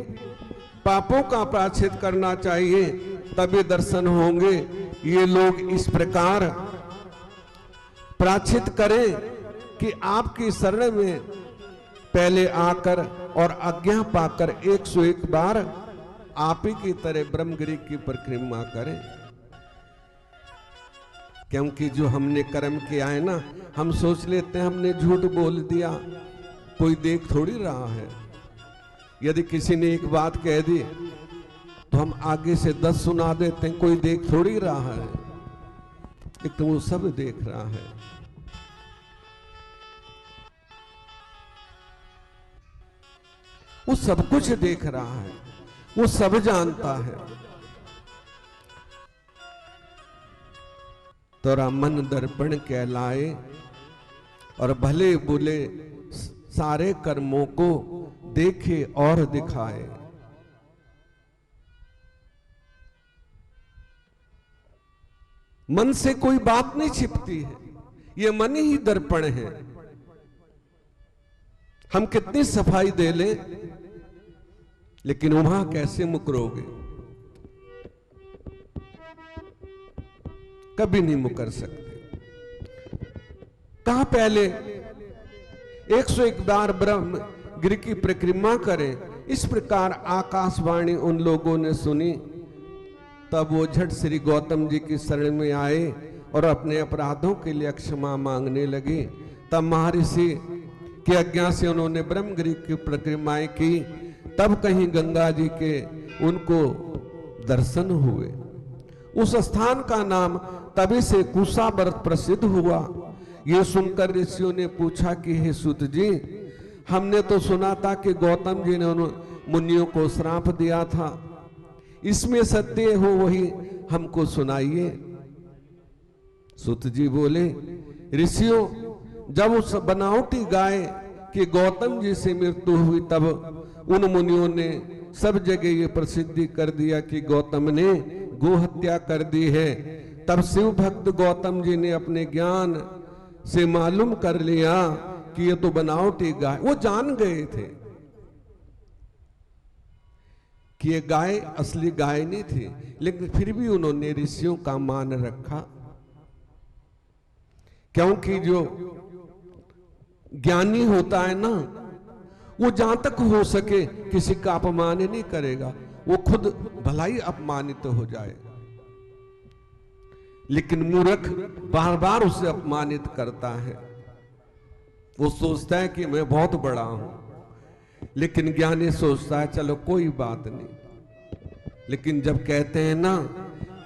[SPEAKER 1] पापों का प्रायश्चित करना चाहिए, तभी दर्शन होंगे। ये लोग इस प्रकार प्रायश्चित करें कि आपकी शरण में पहले आकर और आज्ञा पाकर 101 बार आप ही की तरह ब्रह्मगिरी की परिक्रमा करें। क्योंकि जो हमने कर्म किया है ना, हम सोच लेते हैं हमने झूठ बोल दिया, कोई देख थोड़ी रहा है। यदि किसी ने एक बात कह दी तो हम आगे से 10 सुना देते हैं, कोई देख थोड़ी रहा है, लेकिन वो सब देख रहा है। वो सब कुछ देख रहा है, वो सब जानता है। तेरा मन दर्पण कहलाए और भले बुले सारे कर्मों को देखे और दिखाए। मन से कोई बात नहीं छिपती है, ये मन ही दर्पण है। हम कितनी सफाई दे लें, लेकिन वहां कैसे मुकरोगे? कभी नहीं मुकर सकते। कहा पहले 101 बार ब्रह्म गिर की परिक्रमा करें। इस प्रकार आकाशवाणी उन लोगों ने सुनी, तब वो झट श्री गौतम जी की शरण में आए और अपने अपराधों के लिए क्षमा मांगने लगे। तब महर्षि की आज्ञा से उन्होंने ब्रह्मगिरी की परिक्रमाएं की। तब कहीं गंगा जी के उनको दर्शन हुए। उस स्थान का नाम तभी से कुसा व्रत प्रसिद्ध हुआ। ये सुनकर ऋषियों ने पूछा कि हे सूत जी, हमने तो सुना था कि गौतम जी ने उन मुनियों को श्राप दिया था, इसमें सत्य हो वही हमको सुनाइए। सूत जी बोले, ऋषियों, जब उस बनावटी गाय कि गौतम जी से मृत्यु हुई, तब उन मुनियों ने सब जगह ये प्रसिद्धि कर दिया कि गौतम ने गो हत्या कर दी है। तब शिव भक्त गौतम जी ने अपने ज्ञान से मालूम कर लिया कि ये तो बनावटी गाय। वो जान गए थे कि ये गाय असली गाय नहीं थी, लेकिन फिर भी उन्होंने ऋषियों का मान रखा। क्योंकि जो ज्ञानी होता है ना, वो जहां तक हो सके किसी का अपमान नहीं करेगा, वो खुद भलाई अपमानित हो जाए। लेकिन मूर्ख बार बार उसे अपमानित करता है। वो सोचता है कि मैं बहुत बड़ा हूं, लेकिन ज्ञानी सोचता है चलो कोई बात नहीं। लेकिन जब कहते हैं ना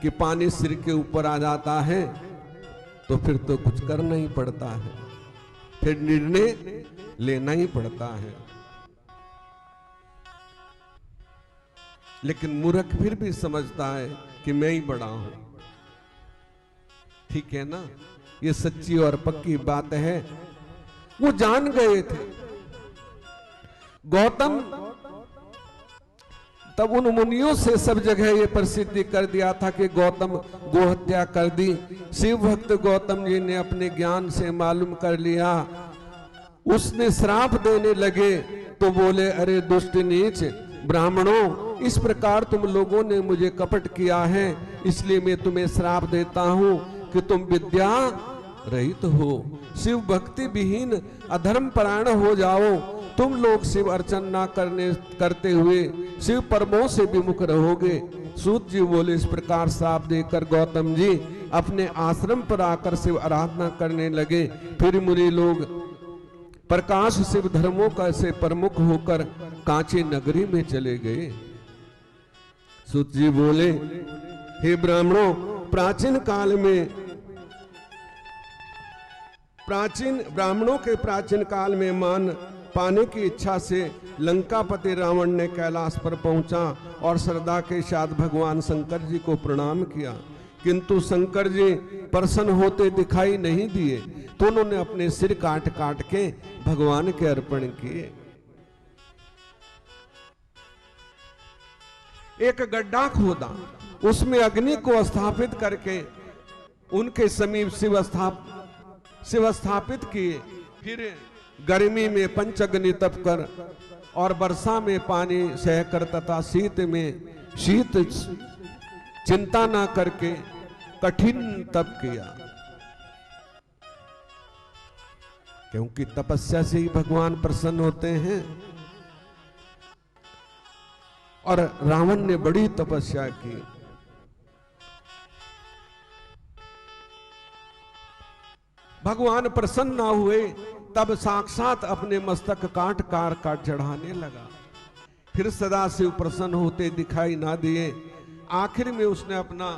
[SPEAKER 1] कि पानी सिर के ऊपर आ जाता है, तो फिर तो कुछ करना ही पड़ता है, फिर निर्णय लेना ही पड़ता है। लेकिन मूर्ख फिर भी समझता है कि मैं ही बड़ा हूं। ठीक है ना, ये सच्ची और पक्की बात है। वो जान गए थे गौतम, तब उन मुनियों से सब जगह ये प्रसिद्धि कर दिया था कि गौतम गोहत्या कर दी। शिव भक्त गौतम जी ने अपने ज्ञान से मालूम कर लिया। उसने श्राप देने लगे तो बोले, अरे दुष्ट नीच ब्राह्मणों, इस प्रकार तुम लोगों ने मुझे कपट किया है, इसलिए मैं तुम्हें श्राप देता हूं कि तुम विद्या रहित हो, शिव भक्ति विहीन अधर्म परायण हो जाओ। तुम लोग शिव अर्चन ना करते हुए शिव परमों से विमुख रहोगे। सूत जी बोले, इस प्रकार श्राप देकर गौतम जी अपने आश्रम पर आकर शिव आराधना करने लगे। फिर मुनि लोग प्रकाश शिव धर्मों का से प्रमुख होकर कांची नगरी में चले गए। सूत जी बोले, हे ब्राह्मणों, ब्राह्मणों के प्राचीन काल में मान पाने की इच्छा से लंकापति रावण ने कैलाश पर पहुंचा और श्रद्धा के साथ भगवान शंकर जी को प्रणाम किया। किंतु शंकर जी प्रसन्न होते दिखाई नहीं दिए, तो उन्होंने अपने सिर काट काट के भगवान के अर्पण किए। एक गड्ढा खोदा, उसमें अग्नि को स्थापित करके उनके समीप शिव स्थापित किए। फिर गर्मी में पंचअग्नि तप कर और वर्षा में पानी सहकर तथा शीत में शीत चिंता ना करके कठिन तप किया, क्योंकि तपस्या से ही भगवान प्रसन्न होते हैं। और रावण ने बड़ी तपस्या की। भगवान प्रसन्न ना हुए, तब साक्षात अपने मस्तक काट काट चढ़ाने लगा। फिर सदाशिव प्रसन्न होते दिखाई ना दिए। आखिर में उसने अपना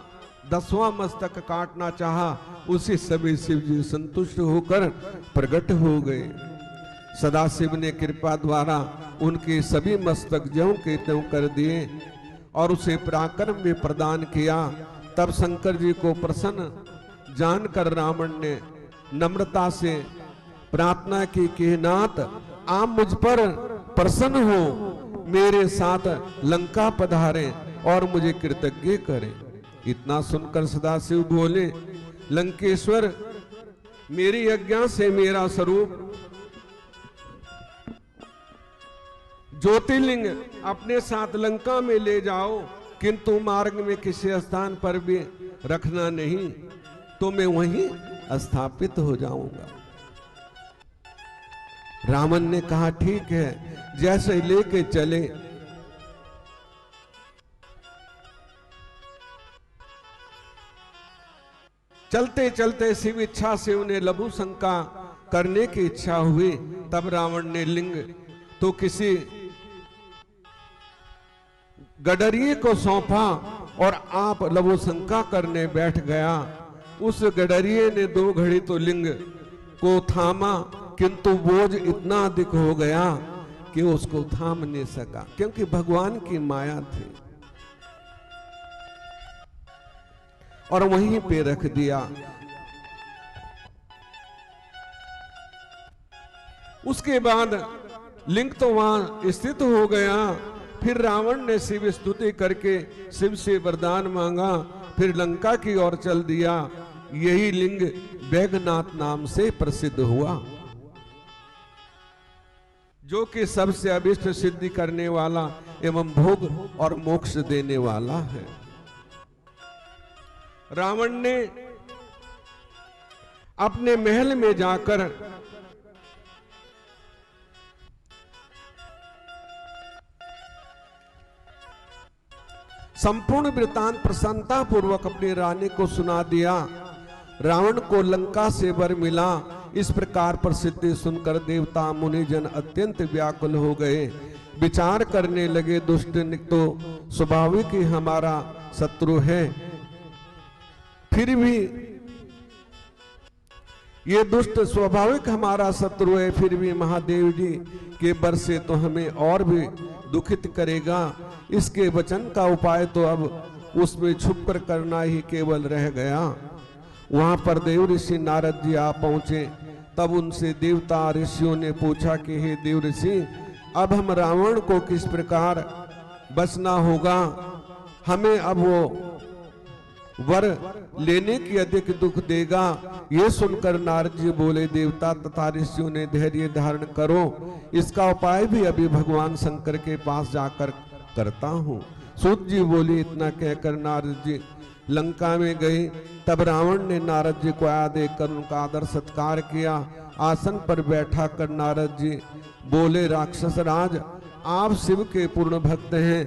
[SPEAKER 1] 10वां मस्तक काटना चाहा, उसी समय शिव जी संतुष्ट होकर प्रकट हो गए। सदाशिव ने कृपा द्वारा उनके सभी मस्तक ज्यों के त्यों कर दिए और उसे पराक्रम में प्रदान किया। तब शंकर जी को प्रसन्न जानकर रावण ने नम्रता से प्रार्थना की कि नाथ, आप मुझ पर प्रसन्न हो, मेरे साथ लंका पधारें और मुझे कृतज्ञ करें। इतना सुनकर सदाशिव बोले, लंकेश्वर, मेरी आज्ञा से मेरा स्वरूप ज्योतिर्लिंग अपने साथ लंका में ले जाओ, किंतु मार्ग में किसी स्थान पर भी रखना नहीं, तो मैं वहीं स्थापित हो जाऊंगा। रावण ने कहा ठीक है, जैसे लेके चले। चलते चलते शिव इच्छा से उन्हें लघु शंका करने की इच्छा हुई। तब रावण ने लिंग तो किसी गडरिये को सौंपा और आप लघु शंका करने बैठ गया। उस गडरिये ने 2 घड़ी तो लिंग को थामा, किंतु बोझ इतना अधिक हो गया कि उसको थाम नहीं सका, क्योंकि भगवान की माया थी, और वहीं पे रख दिया। उसके बाद लिंग तो वहां स्थित हो गया। फिर रावण ने शिव स्तुति करके शिव से वरदान मांगा, फिर लंका की ओर चल दिया। यही लिंग बैगनाथ नाम से प्रसिद्ध हुआ, जो कि सबसे अभिष्ट सिद्धि करने वाला एवं भोग और मोक्ष देने वाला है। रावण ने अपने महल में जाकर संपूर्ण वृत्तांत प्रसन्नता पूर्वक अपनी रानी को सुना दिया। रावण को लंका से वर मिला। इस प्रकार प्रसिद्धि सुनकर देवता मुनिजन अत्यंत व्याकुल हो गए। विचार करने लगे, दुष्ट तो स्वाभाविक ही हमारा शत्रु है, फिर भी ये दुष्ट स्वाभाविक हमारा शत्रु है, फिर भी महादेव जी के वर से तो हमें और भी दुखित करेगा। इसके वचन का उपाय तो अब उसमें छुप कर करना ही केवल रह गया। वहां पर देव ऋषि नारद जी आ पहुंचे। तब उनसे देवता ऋषियों ने पूछा कि हे देव ऋषि, अब हम रावण को किस प्रकार बचना होगा? हमें अब वो वर लेने की अधिक दुख देगा। ये सुनकर नारद जी बोले, देवता तथा ऋषियों ने धैर्य धारण करो, इसका उपाय भी अभी भगवान शंकर के पास जाकर करता हूँ। सूत जी बोली। इतना कहकर नारद जी लंका में गए। तब रावण ने नारद जी को आया देखकर उनका आदर सत्कार किया। आसन पर बैठा कर नारद जी बोले, राक्षस राज, आप शिव के पूर्ण भक्त हैं,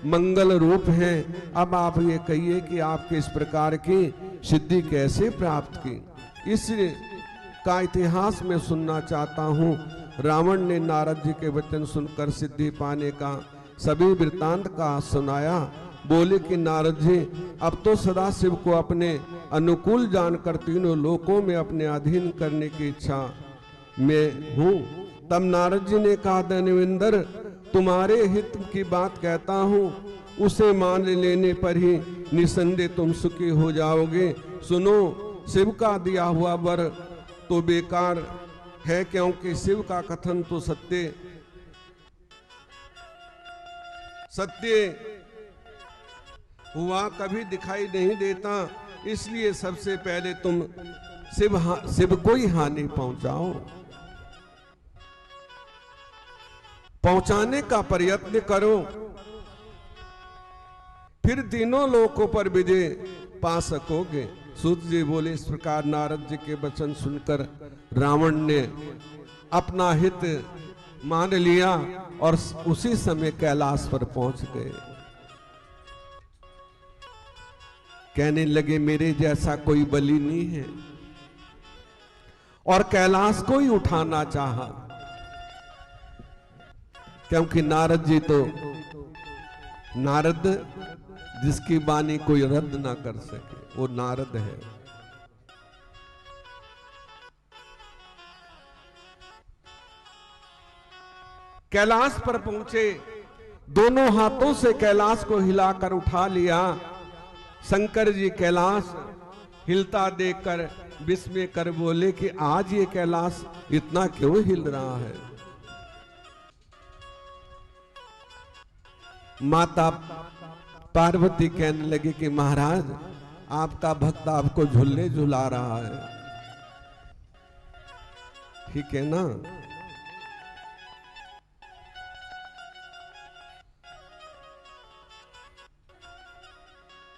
[SPEAKER 1] मंगल रूप हैं। अब आप ये कहिए कि आपके इस प्रकार की सिद्धि कैसे प्राप्त की, इस का इतिहास में सुनना चाहता हूँ। रावण ने नारद जी के वचन सुनकर सिद्धि पाने का सभी वृत्तांत का सुनाया। बोले कि नारद जी, अब तो सदाशिव को अपने अनुकूल जानकर तीनों लोकों में अपने अधीन करने की इच्छा में हूँ। तब नारद जी ने कहा, धन्वंतर, तुम्हारे हित की बात कहता हूं, उसे मान लेने पर ही निसंदेह तुम सुखी हो जाओगे। सुनो, शिव का दिया हुआ वर तो बेकार है, क्योंकि शिव का कथन तो सत्य हुआ कभी दिखाई नहीं देता। इसलिए सबसे पहले तुम शिव को ही हानि पहुंचाओ, पहुंचाने का प्रयत्न करो, फिर तीनों लोकों पर विजय पा सकोगे। सूत जी बोले। इस प्रकार नारद जी के वचन सुनकर रावण ने अपना हित मान लिया और उसी समय कैलाश पर पहुंच गए। कहने लगे, मेरे जैसा कोई बलि नहीं है, और कैलाश को ही उठाना चाहा, क्योंकि नारद जी तो नारद जिसकी वाणी कोई रद्द ना कर सके, वो नारद है। कैलाश पर पहुंचे, दोनों हाथों से कैलाश को हिलाकर उठा लिया। शंकर जी कैलाश हिलता देखकर विस्मय कर बोले कि आज ये कैलाश इतना क्यों हिल रहा है। माता पार्वती कहने लगी कि महाराज, आपका भक्त आपको झूले झुला रहा है, ठीक है ना।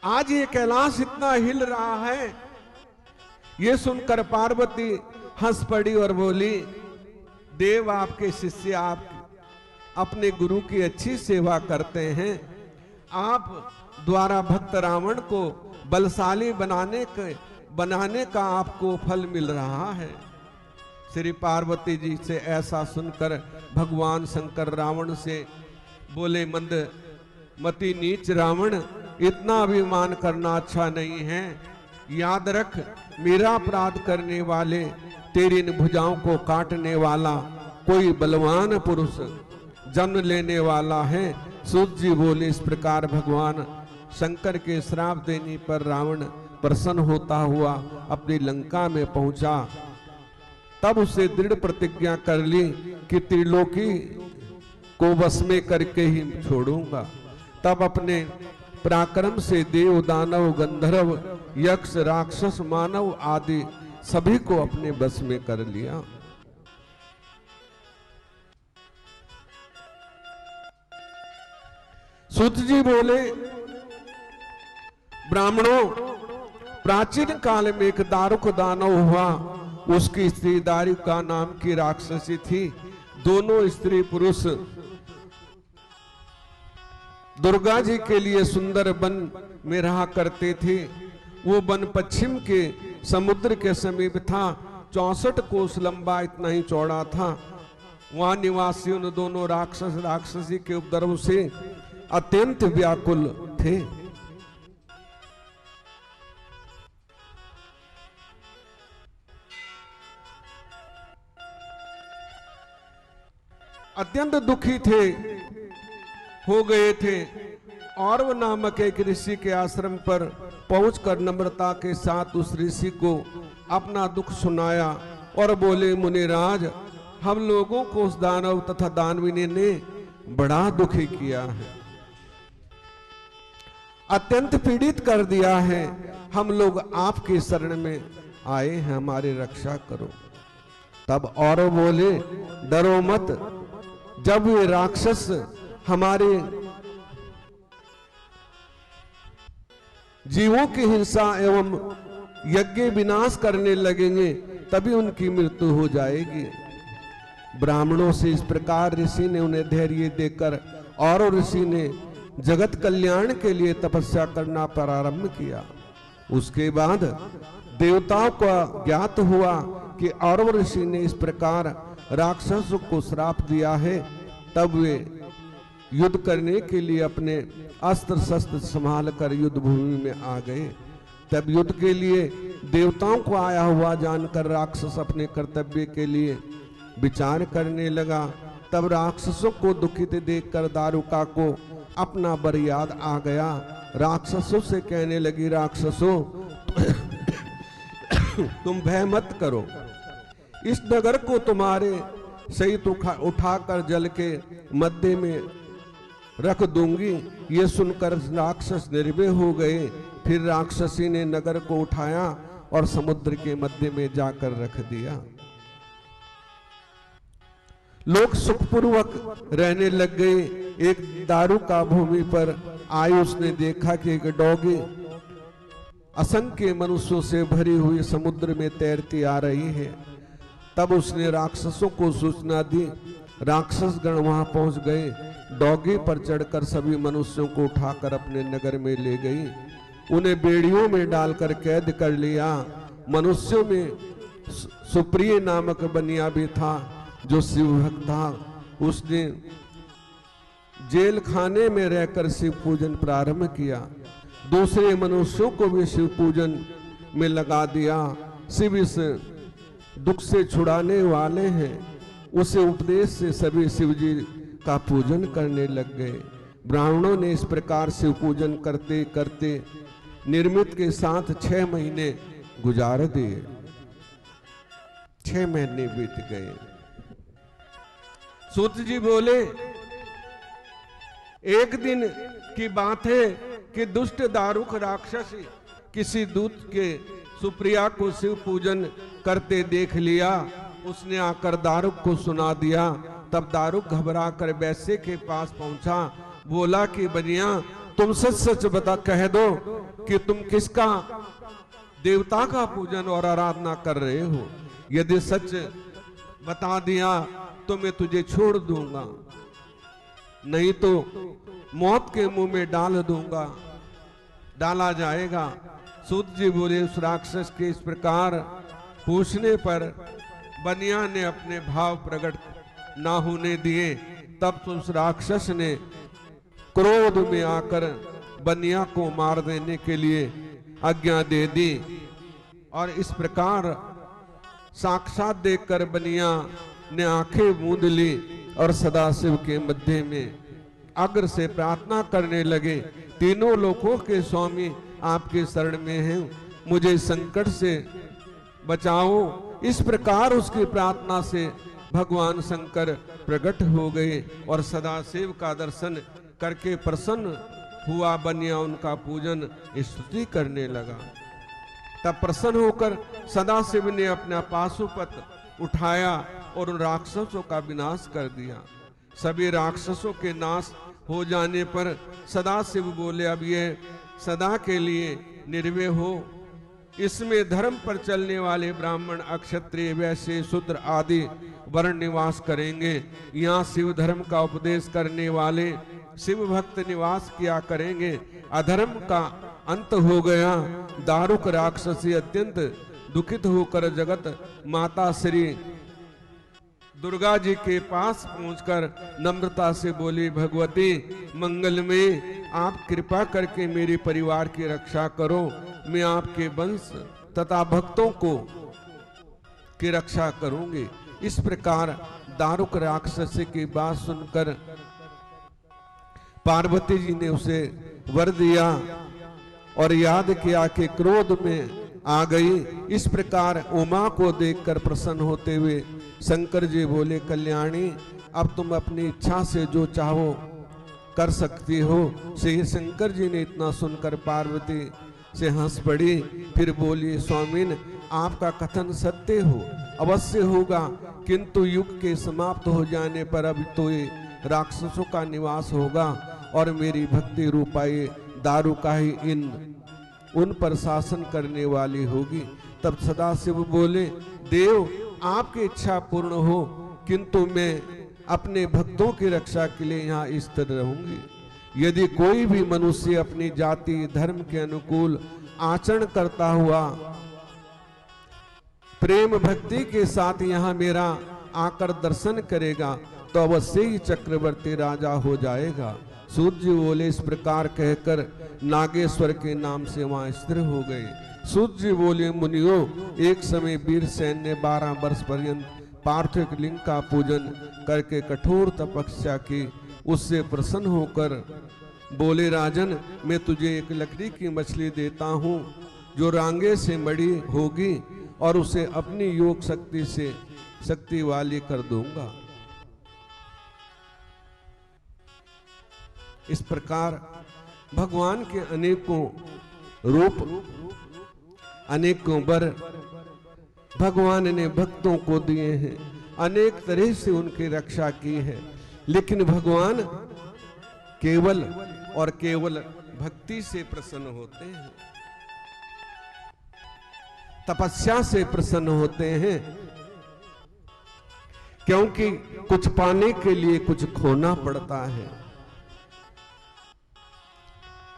[SPEAKER 1] आज ये कैलाश इतना हिल रहा है। ये सुनकर पार्वती हंस पड़ी और बोली, देव आपके शिष्य आप अपने गुरु की अच्छी सेवा करते हैं, आप द्वारा भक्त रावण को बलशाली बनाने का आपको फल मिल रहा है। श्री पार्वती जी से ऐसा सुनकर भगवान शंकर रावण से बोले, मंद मति नीच रावण, इतना अभिमान करना अच्छा नहीं है। याद रख, मेरा अपराध करने वाले, तेरी इन भुजाओं को काटने वाला कोई बलवान पुरुष जन्म लेने वाला है। सूत जी बोले। इस प्रकार भगवान शंकर के श्राप देने पर रावण प्रसन्न होता हुआ अपनी लंका में पहुंचा। तब उसे दृढ़ प्रतिज्ञा कर ली कि त्रिलोकी को वश में करके ही छोड़ूंगा। तब अपने पराक्रम से देव दानव गंधर्व यक्ष राक्षस मानव आदि सभी को अपने बस में कर लिया। सूत जी बोले, ब्राह्मणों, प्राचीन काल में एक दारुक दानव हुआ। उसकी स्त्री दारुका नाम की राक्षसी थी। दोनों स्त्री पुरुष दुर्गा जी के लिए सुंदर वन में रहा करते थे। वो वन पश्चिम के समुद्र के समीप था। 64 कोस लंबा, इतना ही चौड़ा था। वहां निवासी उन दोनों राक्षस राक्षसी के उपद्रव से अत्यंत व्याकुल थे। अत्यंत दुखी थे, हो गए थे। और वो नामक एक ऋषि के आश्रम पर पहुंचकर नम्रता के साथ उस ऋषि को अपना दुख सुनाया और बोले, मुनिराज, हम लोगों को उस दानव तथा दानविनी ने बड़ा दुखी किया है, अत्यंत पीड़ित कर दिया है। हम लोग आपकी शरण में आए हैं, हमारी रक्षा करो। तब और बोले, डरो मत, जब ये राक्षस हमारे जीवों की हिंसा एवं यज्ञ विनाश करने लगेंगे, तभी उनकी मृत्यु हो जाएगी। ब्राह्मणों से इस प्रकार ऋषि ने उन्हें धैर्य देकर और ऋषि ने जगत कल्याण के लिए तपस्या करना प्रारंभ किया। उसके बाद देवताओं को ज्ञात हुआ कि और ऋषि ने इस प्रकार राक्षसों को श्राप दिया है। तब वे युद्ध करने के लिए अपने अस्त्र शस्त्र संभाल कर युद्ध भूमि में आ गए। तब युद्ध के लिए देवताओं को आया हुआ जानकर राक्षस अपने कर्तव्य के लिए विचार करने लगा। तब राक्षसों को दुखित देखकर दारुका को अपना बर याद आ गया। राक्षसों से कहने लगी, राक्षसों तुम भय मत करो, इस नगर को तुम्हारे सहित उठाकर जल के मध्य में रख दूंगी। ये सुनकर राक्षस निर्भय हो गए। फिर राक्षसी ने नगर को उठाया और समुद्र के मध्य में जाकर रख दिया। लोग सुखपूर्वक रहने लग गए। एक दारुका भूमि पर आई, उसने देखा कि एक डोगी असंख्य मनुष्यों से भरी हुई समुद्र में तैरती आ रही है। तब उसने राक्षसों को सूचना दी। राक्षस गण वहां पहुंच गए। डोगी पर चढ़कर सभी मनुष्यों को उठाकर अपने नगर में ले गई। उन्हें बेड़ियों में डालकर कैद कर लिया। मनुष्यों में सुप्रिय नामक बनिया भी था जो शिव भक्त था। उसने जेल खाने में रहकर शिव पूजन प्रारंभ किया। दूसरे मनुष्यों को भी शिव पूजन में लगा दिया। शिव इस दुख से छुड़ाने वाले हैं। उसे उपदेश से सभी शिव जी का पूजन करने लग गए। ब्राह्मणों ने इस प्रकार शिव पूजन करते करते निर्मित के साथ 6 महीने गुजार दिए। 6 महीने बीत गए। सूत जी बोले, एक दिन की बात है कि दुष्ट दारुक राक्षस किसी दूत के सुप्रिया को शिव पूजन करते देख लिया। उसने आकर दारुक को सुना दिया। तब दारुक घबरा कर वैश्य के पास पहुंचा। बोला कि बनिया, तुम सच सच बता कह दो कि तुम किसका देवता का पूजन और आराधना कर रहे हो। यदि सच बता दिया तो मैं तुझे छोड़ दूंगा, नहीं तो मौत के मुंह में डाला जाएगा। सूत जी बोले, उस राक्षस के इस प्रकार पूछने पर बनिया ने अपने भाव प्रकट ना होने दिए। तब तो उस राक्षस ने क्रोध में आकर बनिया को मार देने के लिए आज्ञा दे दी। और इस प्रकार साक्षात देखकर बनिया ने आंखें मूंद ली और सदाशिव के मध्य में अग्र से प्रार्थना करने लगे, तीनों लोकों के स्वामी आपके शरण में हैं, मुझे संकट से बचाओ। इस प्रकार उसकी प्रार्थना से भगवान शंकर प्रकट हो गए और सदाशिव का दर्शन करके प्रसन्न हुआ। बनिया उनका पूजन स्तुति करने लगा। तब प्रसन्न होकर सदाशिव ने अपना पाशुपत उठाया और उन राक्षसों का विनाश कर दिया। सभी राक्षसों के नाश हो जाने पर सदाशिव बोले, अब ये सदा के लिए निर्भय हो। इसमें धर्म पर चलने वाले ब्राह्मण, अक्षत्रिय, वैश्य, शूद्र आदि वर्ण निवास करेंगे। यहाँ शिव धर्म का उपदेश करने वाले शिव भक्त निवास किया करेंगे। अधर्म का अंत हो गया। दारुक राक्षसी अत्यंत दुखित होकर जगत माता श्री दुर्गा जी के पास पहुंचकर नम्रता से बोली, भगवती मंगल में आप कृपा करके मेरे परिवार की रक्षा करो। मैं आपके वंश तथा भक्तों को की रक्षा करूंगी। इस प्रकार दारुक राक्षस की बात सुनकर पार्वती जी ने उसे वर दिया और याद किया कि क्रोध में आ गई। इस प्रकार उमा को देखकर प्रसन्न होते हुए शंकर जी बोले, कल्याणी अब तुम अपनी इच्छा से जो चाहो कर सकती हो। श्री शंकर जी ने इतना सुनकर पार्वती से हंस पड़ी। फिर बोली, स्वामीन आपका कथन सत्य हो, अवश्य होगा, किंतु युग के समाप्त हो जाने पर अब तो ये राक्षसों का निवास होगा और मेरी भक्ति रूपाई दारुका ही उन पर शासन करने वाली होगी। तब सदाशिव बोले, देव आपकी इच्छा पूर्ण हो, किंतु मैं अपने भक्तों की रक्षा के लिए यहाँ स्थिर रहूंगी। यदि कोई भी मनुष्य अपनी जाति धर्म के अनुकूल आचरण करता हुआ प्रेम भक्ति के साथ यहाँ मेरा आकर दर्शन करेगा तो अवश्य ही चक्रवर्ती राजा हो जाएगा। सूत जी बोले, इस प्रकार कहकर नागेश्वर के नाम से वहां स्थिर हो गए। सूत जी बोले, मुनियों एक समय वीर सैन्य 12 वर्ष पर्यंत पार्थिव लिंग का पूजन करके कठोर तपस्या की। उससे प्रसन्न होकर बोले, राजन मैं तुझे एक लकड़ी की मछली देता हूं जो रांगे से मड़ी होगी और उसे अपनी योग शक्ति से शक्ति वाली कर दूंगा। इस प्रकार भगवान के अनेकों रूप, अनेकों वर भगवान ने भक्तों को दिए हैं, अनेक तरह से उनकी रक्षा की है। लेकिन भगवान केवल और केवल भक्ति से प्रसन्न होते हैं, तपस्या से प्रसन्न होते हैं, क्योंकि कुछ पाने के लिए कुछ खोना पड़ता है।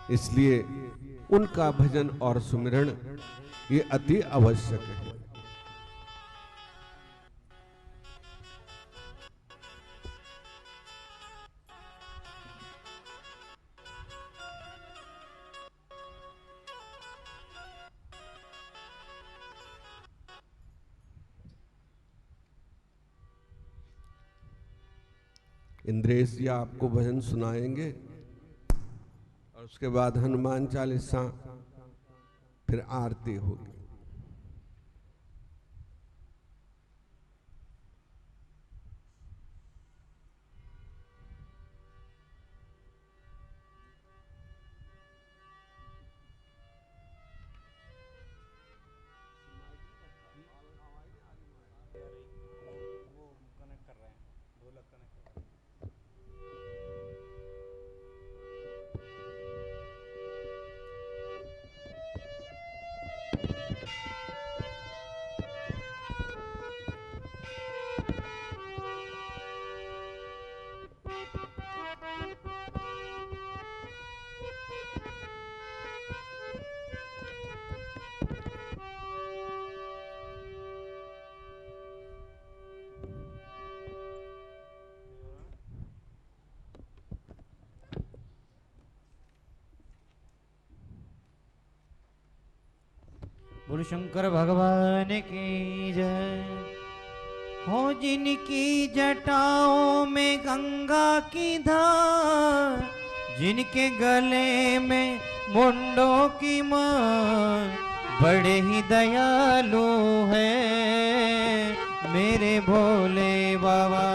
[SPEAKER 1] इसलिए उनका भजन और सुमिरन ये अति आवश्यक है। इंद्रेश जी आपको भजन सुनाएंगे और उसके बाद हनुमान चालीसा, फिर आरती होगी।
[SPEAKER 2] बोलो शंकर भगवान की जय। हो जिनकी जटाओं में गंगा की धार, जिनके गले में मुंडों की मार, बड़े ही दयालु हैं मेरे भोले बाबा,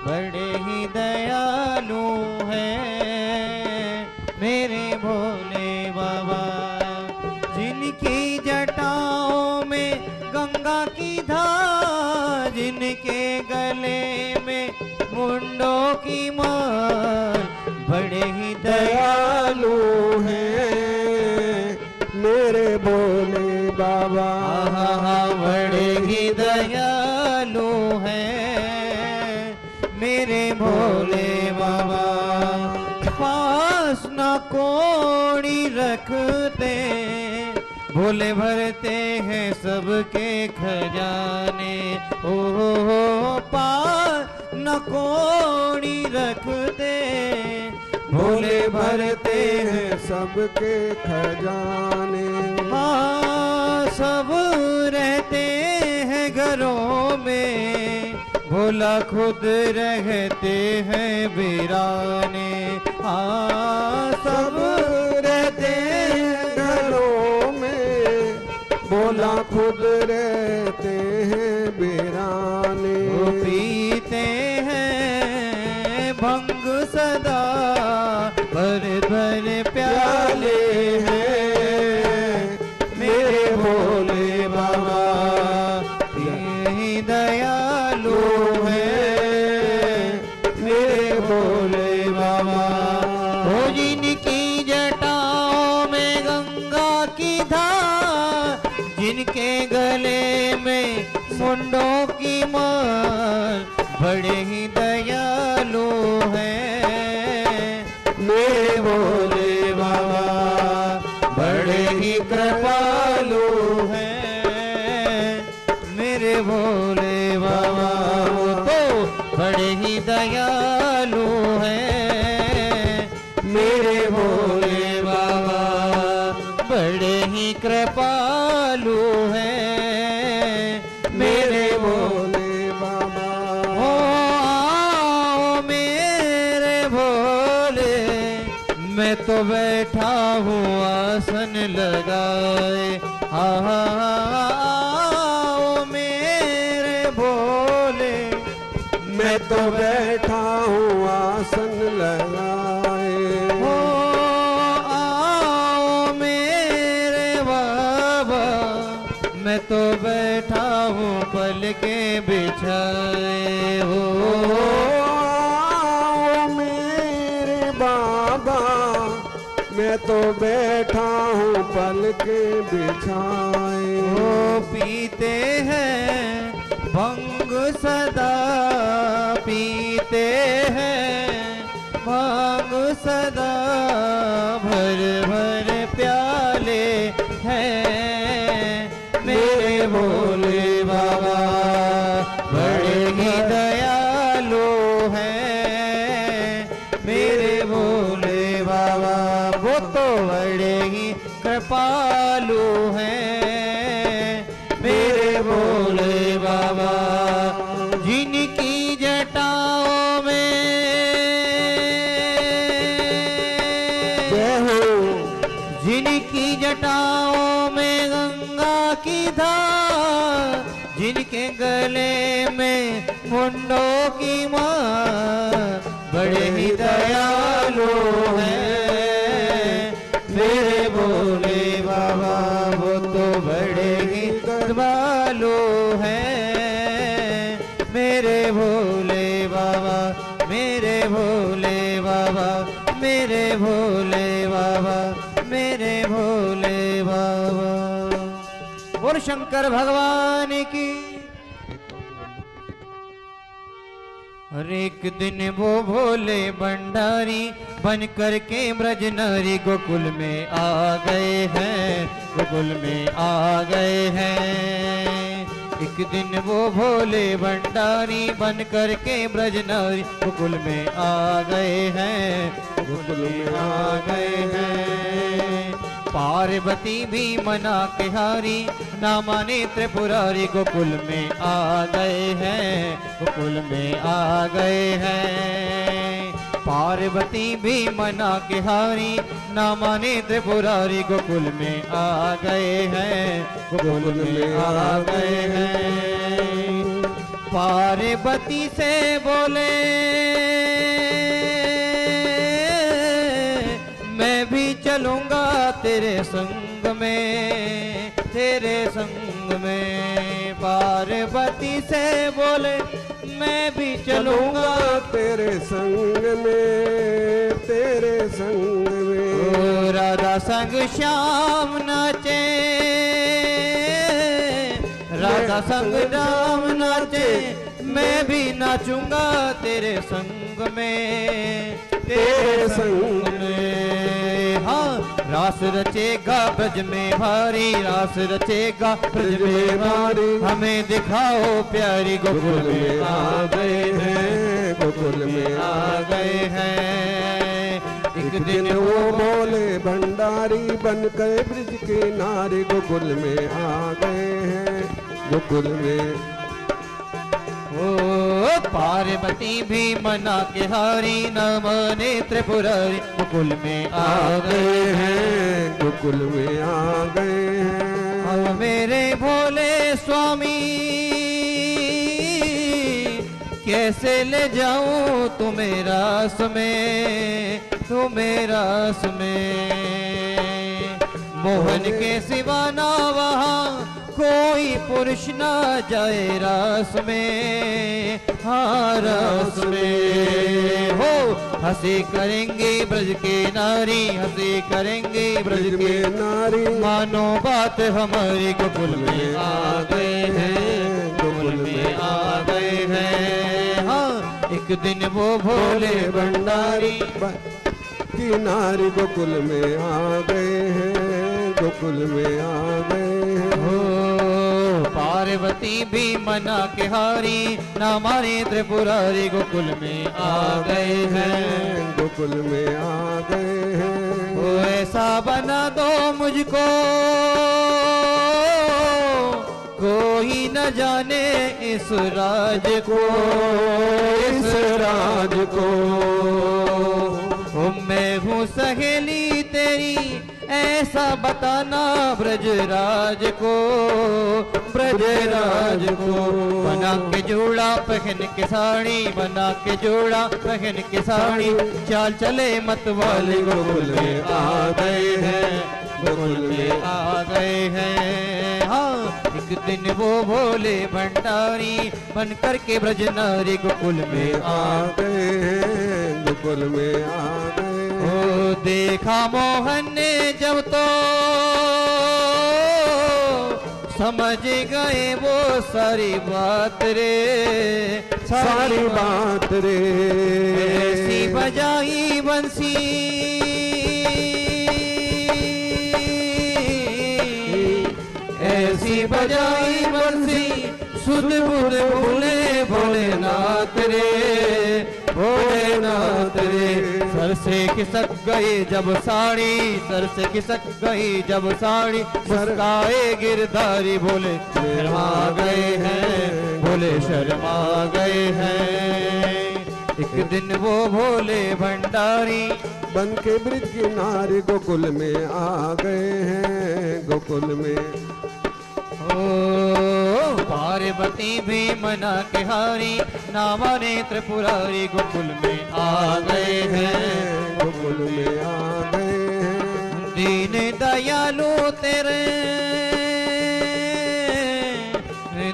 [SPEAKER 2] बड़े ही दयालु हैं मेरे भोले बाबा। जिनकी जटाओं में गंगा की धार, जिनके गले में मुंडों की मार, बड़े ही दयालु
[SPEAKER 1] हैं मेरे भोले बाबा।
[SPEAKER 2] बड़े ही दयालु हैं मेरे भोले बाबा। पास न कोड़ी रखते, भोले भरते हैं सबके खजाने। ओ पास न कोड़ी रखते,
[SPEAKER 1] भोले भरते हैं सबके खजाने।
[SPEAKER 2] हाँ सब रहते हैं घरों में, भोला खुद रहते हैं वीराने। हाँ सब रहते हैं
[SPEAKER 1] घरों में, भोला खुद रहते हैं वीराने।
[SPEAKER 2] वो पीते हैं भंग सदा, भर भर प्याले
[SPEAKER 1] हैं मेरे भोले बाबा।
[SPEAKER 2] यही दयालु
[SPEAKER 1] हैं मेरे भोले बाबा।
[SPEAKER 2] हो जिनकी जटाओं में गंगा की धार, जिनके गले में मुंडों की मार, बड़े ही दयालु हैं
[SPEAKER 1] मेरे भोले बाबा।
[SPEAKER 2] बड़े ही कृपालु हैं मेरे भोले बाबा। वो तो बड़े ही दयालु हैं मेरे भोले बाबा, बड़े ही कृपालु हैं मेरे भोले
[SPEAKER 3] मैं तो बैठा हूँ आसन लगाए, आओ मेरे भोले।
[SPEAKER 1] मैं तो बैठा हूँ आसन लगाए,
[SPEAKER 3] हो आओ मेरे बाबा, मैं तो बैठा हूँ पलके बिछाए, हो
[SPEAKER 1] आओ मेरे बाबा, मैं तो बैठा हूँ पलके बिछाए।
[SPEAKER 3] वो पीते हैं भंग सदा, पीते हैं भांग सदा, भर भर प्याले हैं मेरे भोले बाबा, बड़े ही दयालु हैं मेरे भोले बाबा, वो तो बड़े ही कृपालु हैं मेरे भोले बाबा। जिनकी जटाओं में
[SPEAKER 1] जय हो,
[SPEAKER 3] जिनकी जटाओं में गंगा की धार, जिनके गले में मुंडों की मार, बड़े ही दयालु हैं मेरे भोले बाबा, वो तो बड़े ही दयालु हैं मेरे भोले बाबा, मेरे भोले बाबा, मेरे भोले बाबा, मेरे भोले बाबा। और शंकर भगवान की। हर एक दिन वो भोले भंडारी बन करके ब्रज नारी गोकुल में आ गए हैं, गोकुल में आ गए हैं। एक दिन वो भोले भंडारी बन करके ब्रज नारी गोकुल में आ गए हैं, गोकुल में आ गए हैं। पार्वती भी मना के हारी, ना माने त्रिपुरारी गोकुल में आ गए हैं, गोकुल में आ गए हैं। पार्वती भी मना के हारी, ना माने त्रिपुरारी गोकुल में आ गए हैं, गोकुल में आ गए हैं। पार्वती से बोले मैं भी चलूंगा तेरे संग में, तेरे संग में। पार्वती से बोले मैं भी चलूंगा
[SPEAKER 1] तेरे संग में, तेरे संग में।
[SPEAKER 3] ओ राधा संग श्याम नाचे, राधा संग राम नाचे, मैं भी नाचूंगा तेरे संग में, तेरे संग में। हाँ रास रचेगा ब्रज में भारी, रास रचेगा ब्रज में भारी। हमें दिखाओ प्यारी गोकुल में आ गए हैं,
[SPEAKER 1] गोकुल में
[SPEAKER 3] आ गए हैं।
[SPEAKER 1] एक दिन वो भोले भंडारी बन कर ब्रज के नारे गोकुल में आ गए हैं, गोकुल में।
[SPEAKER 3] ओ पार्वती भी मना के हारी, न माने त्रिपुरारी गोकुल में आ गए हैं,
[SPEAKER 1] गोकुल में आ गए हैं।
[SPEAKER 3] अब मेरे भोले स्वामी कैसे ले जाऊं तुम्हें रास में, तुम्हें रास में। मोहन के सिवा ना वहाँ कोई पुरुष ना जाए रास में, हाँ रास में। हो हंसी करेंगे ब्रज के नारी, हंसी करेंगे ब्रज के
[SPEAKER 1] नारी।
[SPEAKER 3] मानो बात हमारी गोकुल में आ गए हैं, गोकुल में आ गए हैं। हाँ एक दिन वो भोले भंडारी
[SPEAKER 1] की नारी गोकुल में आ गए हैं, गोकुल में आ गए हैं।
[SPEAKER 3] हो पार्वती भी मना के हारी, ना मारे त्रिपुरारी गोकुल में आ गए हैं,
[SPEAKER 1] गोकुल में आ गए हैं।
[SPEAKER 3] ओ ऐसा बना दो मुझको कोई न जाने इस राज को, इस राज को। मैं हूँ सहेली तेरी ऐसा बताना ब्रजराज को, ब्रजराज को। बना के जोड़ा पहन के साड़ी, बना के जोड़ा पहन के साड़ी, चाल चले मत वाले गोकुल में आ गए हैं, गोकुल में आ गए हैं। हाँ, एक दिन वो भोले भंडारी बन करके ब्रज नारी गोकुल में
[SPEAKER 1] आ गए हैं, गोकुल में आ गए।
[SPEAKER 3] ओ देखा मोहन ने जब तो समझ गए वो सारी बात रे,
[SPEAKER 1] सारी बात रे।
[SPEAKER 3] ऐसी बजाई बंसी, ऐसी बजाई बंसी, सुध बुध भोले भोलेनाथ रे, भोलेनाथ रे। सर से खिसक गई जब साड़ी, सर से खिसक गई जब साड़ी, मुस्काए गिरधारी बोले शर्मा गए हैं, बोले शर्मा गए हैं। एक दिन वो भोले भंडारी
[SPEAKER 1] बन के ब्रिज किनारे गोकुल में आ गए हैं, गोकुल में।
[SPEAKER 3] ओ पार्वती भी मना के हारी, नामाने त्रिपुरारी गोकुल में आ गए हैं,
[SPEAKER 1] गोकुल में आ गए हैं।
[SPEAKER 3] दीन दयालु तेरे,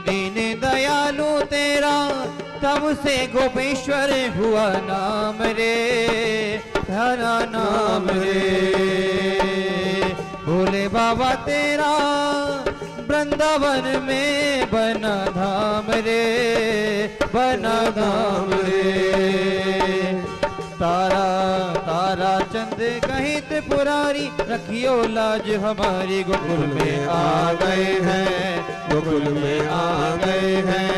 [SPEAKER 3] दीन दयालु तेरा, तब से गोपेश्वर हुआ नाम रे, हरा नाम रे। भोले बाबा तेरा वृंदावन में बना धाम रे, बना धाम रे। तारा तारा चंद कहीं त्रिपुरारी, रखियो लाज हमारी गोकुल में आ गए हैं, गोकुल में आ गए हैं।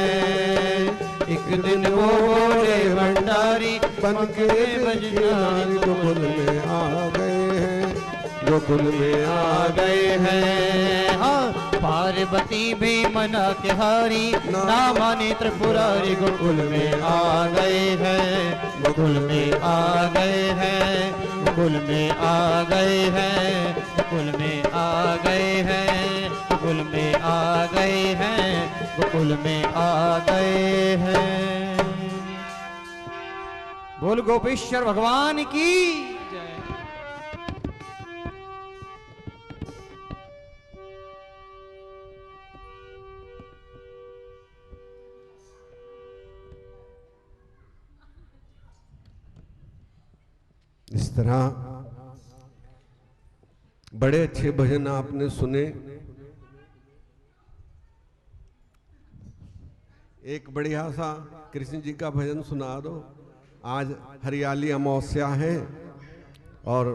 [SPEAKER 3] एक दिन वो भोले भंडारी
[SPEAKER 1] बन के ब्रिज किनारे गोकुल में आ गए हैं, गोकुल में आ
[SPEAKER 3] गए हैं। हाँ, पार्वती भी मना के हारी, नामानी त्रिपुरारी गोकुल में आ गए हैं, गोकुल में आ गए हैं, गोकुल में आ गए हैं, गोकुल में आ गए हैं, गोकुल में आ गए हैं, गोकुल में आ गए हैं। बोल गोपेश्वर भगवान की जय।
[SPEAKER 1] इस तरह बड़े अच्छे भजन आपने सुने। एक बढ़िया सा कृष्ण जी का भजन सुना दो। आज हरियाली अमावस्या है और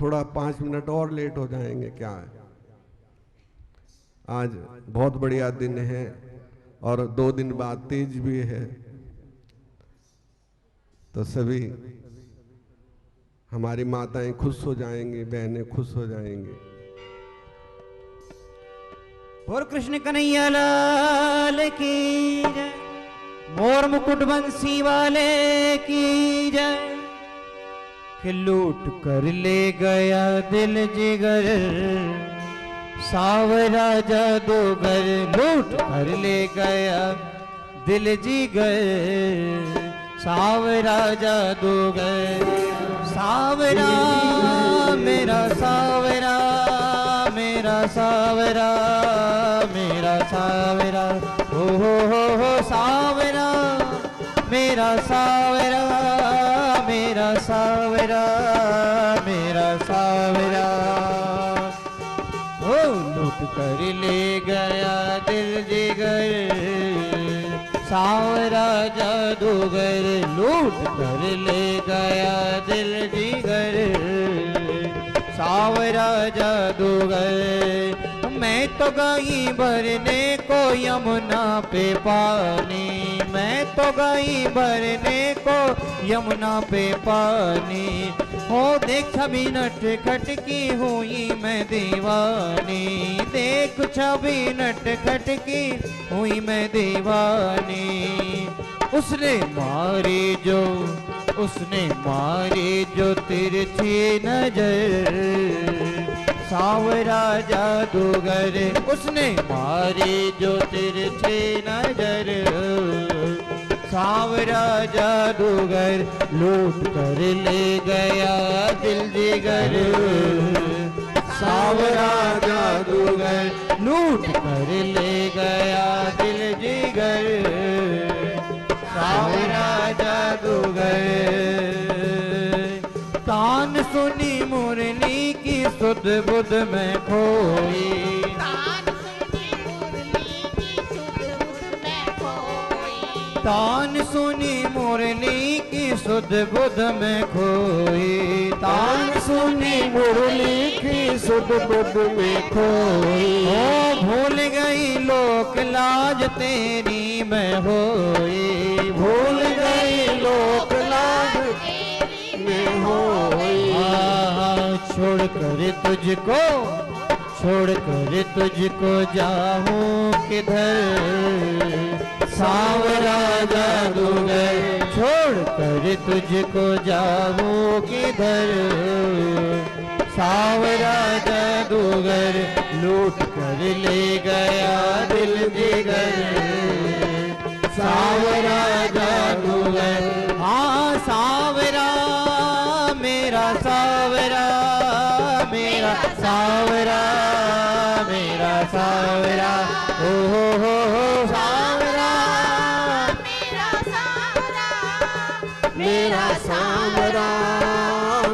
[SPEAKER 1] थोड़ा 5 मिनट और लेट हो जाएंगे, क्या है, आज बहुत बढ़िया दिन है और 2 दिन बाद तीज भी है, तो सभी हमारी माताएं खुश हो जाएंगी, बहनें खुश हो जाएंगी।
[SPEAKER 3] और कृष्ण कन्हैया लाल की जय, मोर मुकुट बंसी वाले की जय। कि लूट कर ले गया दिल जिगर, सावरा जादूगर, लूट कर ले गया दिल जिगर, सावरा जादूगर। सावरा मेरा सावरा, मेरा सावरा, मेरा सावरा, हो सावरा, मेरा सावरा, मेरा सावरा, मेरा सावरा। ओ लूट कर ले गया दिल जिगर, सावरा जादूगर, लूट कर ले गया दिल जिगर, सावरा जादूगर। मैं तो गई भरने को यमुना पे पानी, मैं तो गई भरने को यमुना पे पानी। हो देख छवि नट खट की हुई मैं दीवानी, देख छवि नट खट की हुई मैं दीवानी। उसने मारी जो उसने मारी जो तिरछी नजर, सावरा जादूगर उसने मारी जो तिरछी नजर, सावरा जादूगर लूट कर ले गया दिल जिगर, सावरा जादूगर लूट कर ले गया दिल जिगर, सावरा जादूगर। तान सुनी मुरली की सुध बुध में खोई, तान सुनी मुरली की सुध बुध में खोई,
[SPEAKER 1] तान सुनी मुरली की सुध बुध में खोई,
[SPEAKER 3] ओ भूल गई लोक लाज तेरी मैं होई,
[SPEAKER 1] भूल गई लोक लाज में होई।
[SPEAKER 3] छोड़ कर तुझको, छोड़ कर तुझको जाऊं किधर, सावरा जादूगर छोड़ कर तुझको जाऊं किधर, सावरा जादूगर लूट कर ले गया दिल जिगर, सावरा जादूगर। हाँ सावरा मेरा सावरा, मेरा सावरा, मेरा सावरा, ओ हो सावरा,
[SPEAKER 1] मेरा सावरा,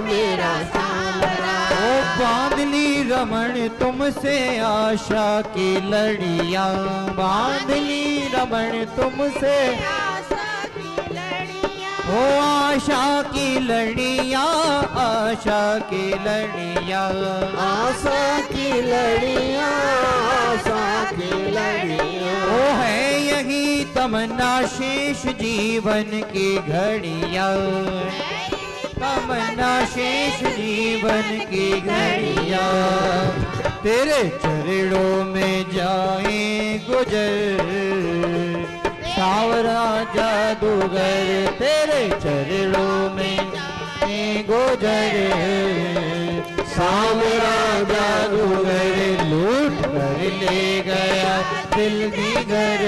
[SPEAKER 1] मेरा सावरा।
[SPEAKER 3] ओ बांधली रमण तुमसे आशा की लड़ियां, बांधली रमण तुमसे ओ आशा की लड़ियां, आशा की लड़ियां,
[SPEAKER 1] आशा की लड़ियां, आशा की लड़ियां।
[SPEAKER 3] ओ है यही तमन्ना शेष जीवन की घड़ियां, तमन्ना शेष जीवन की घड़ियां, तेरे चरणों में जाए गुजर, सावरा जादूगर तेरे चरणों में गुजर, सावरा जादूगर लूट कर ले गया दिल जिगर,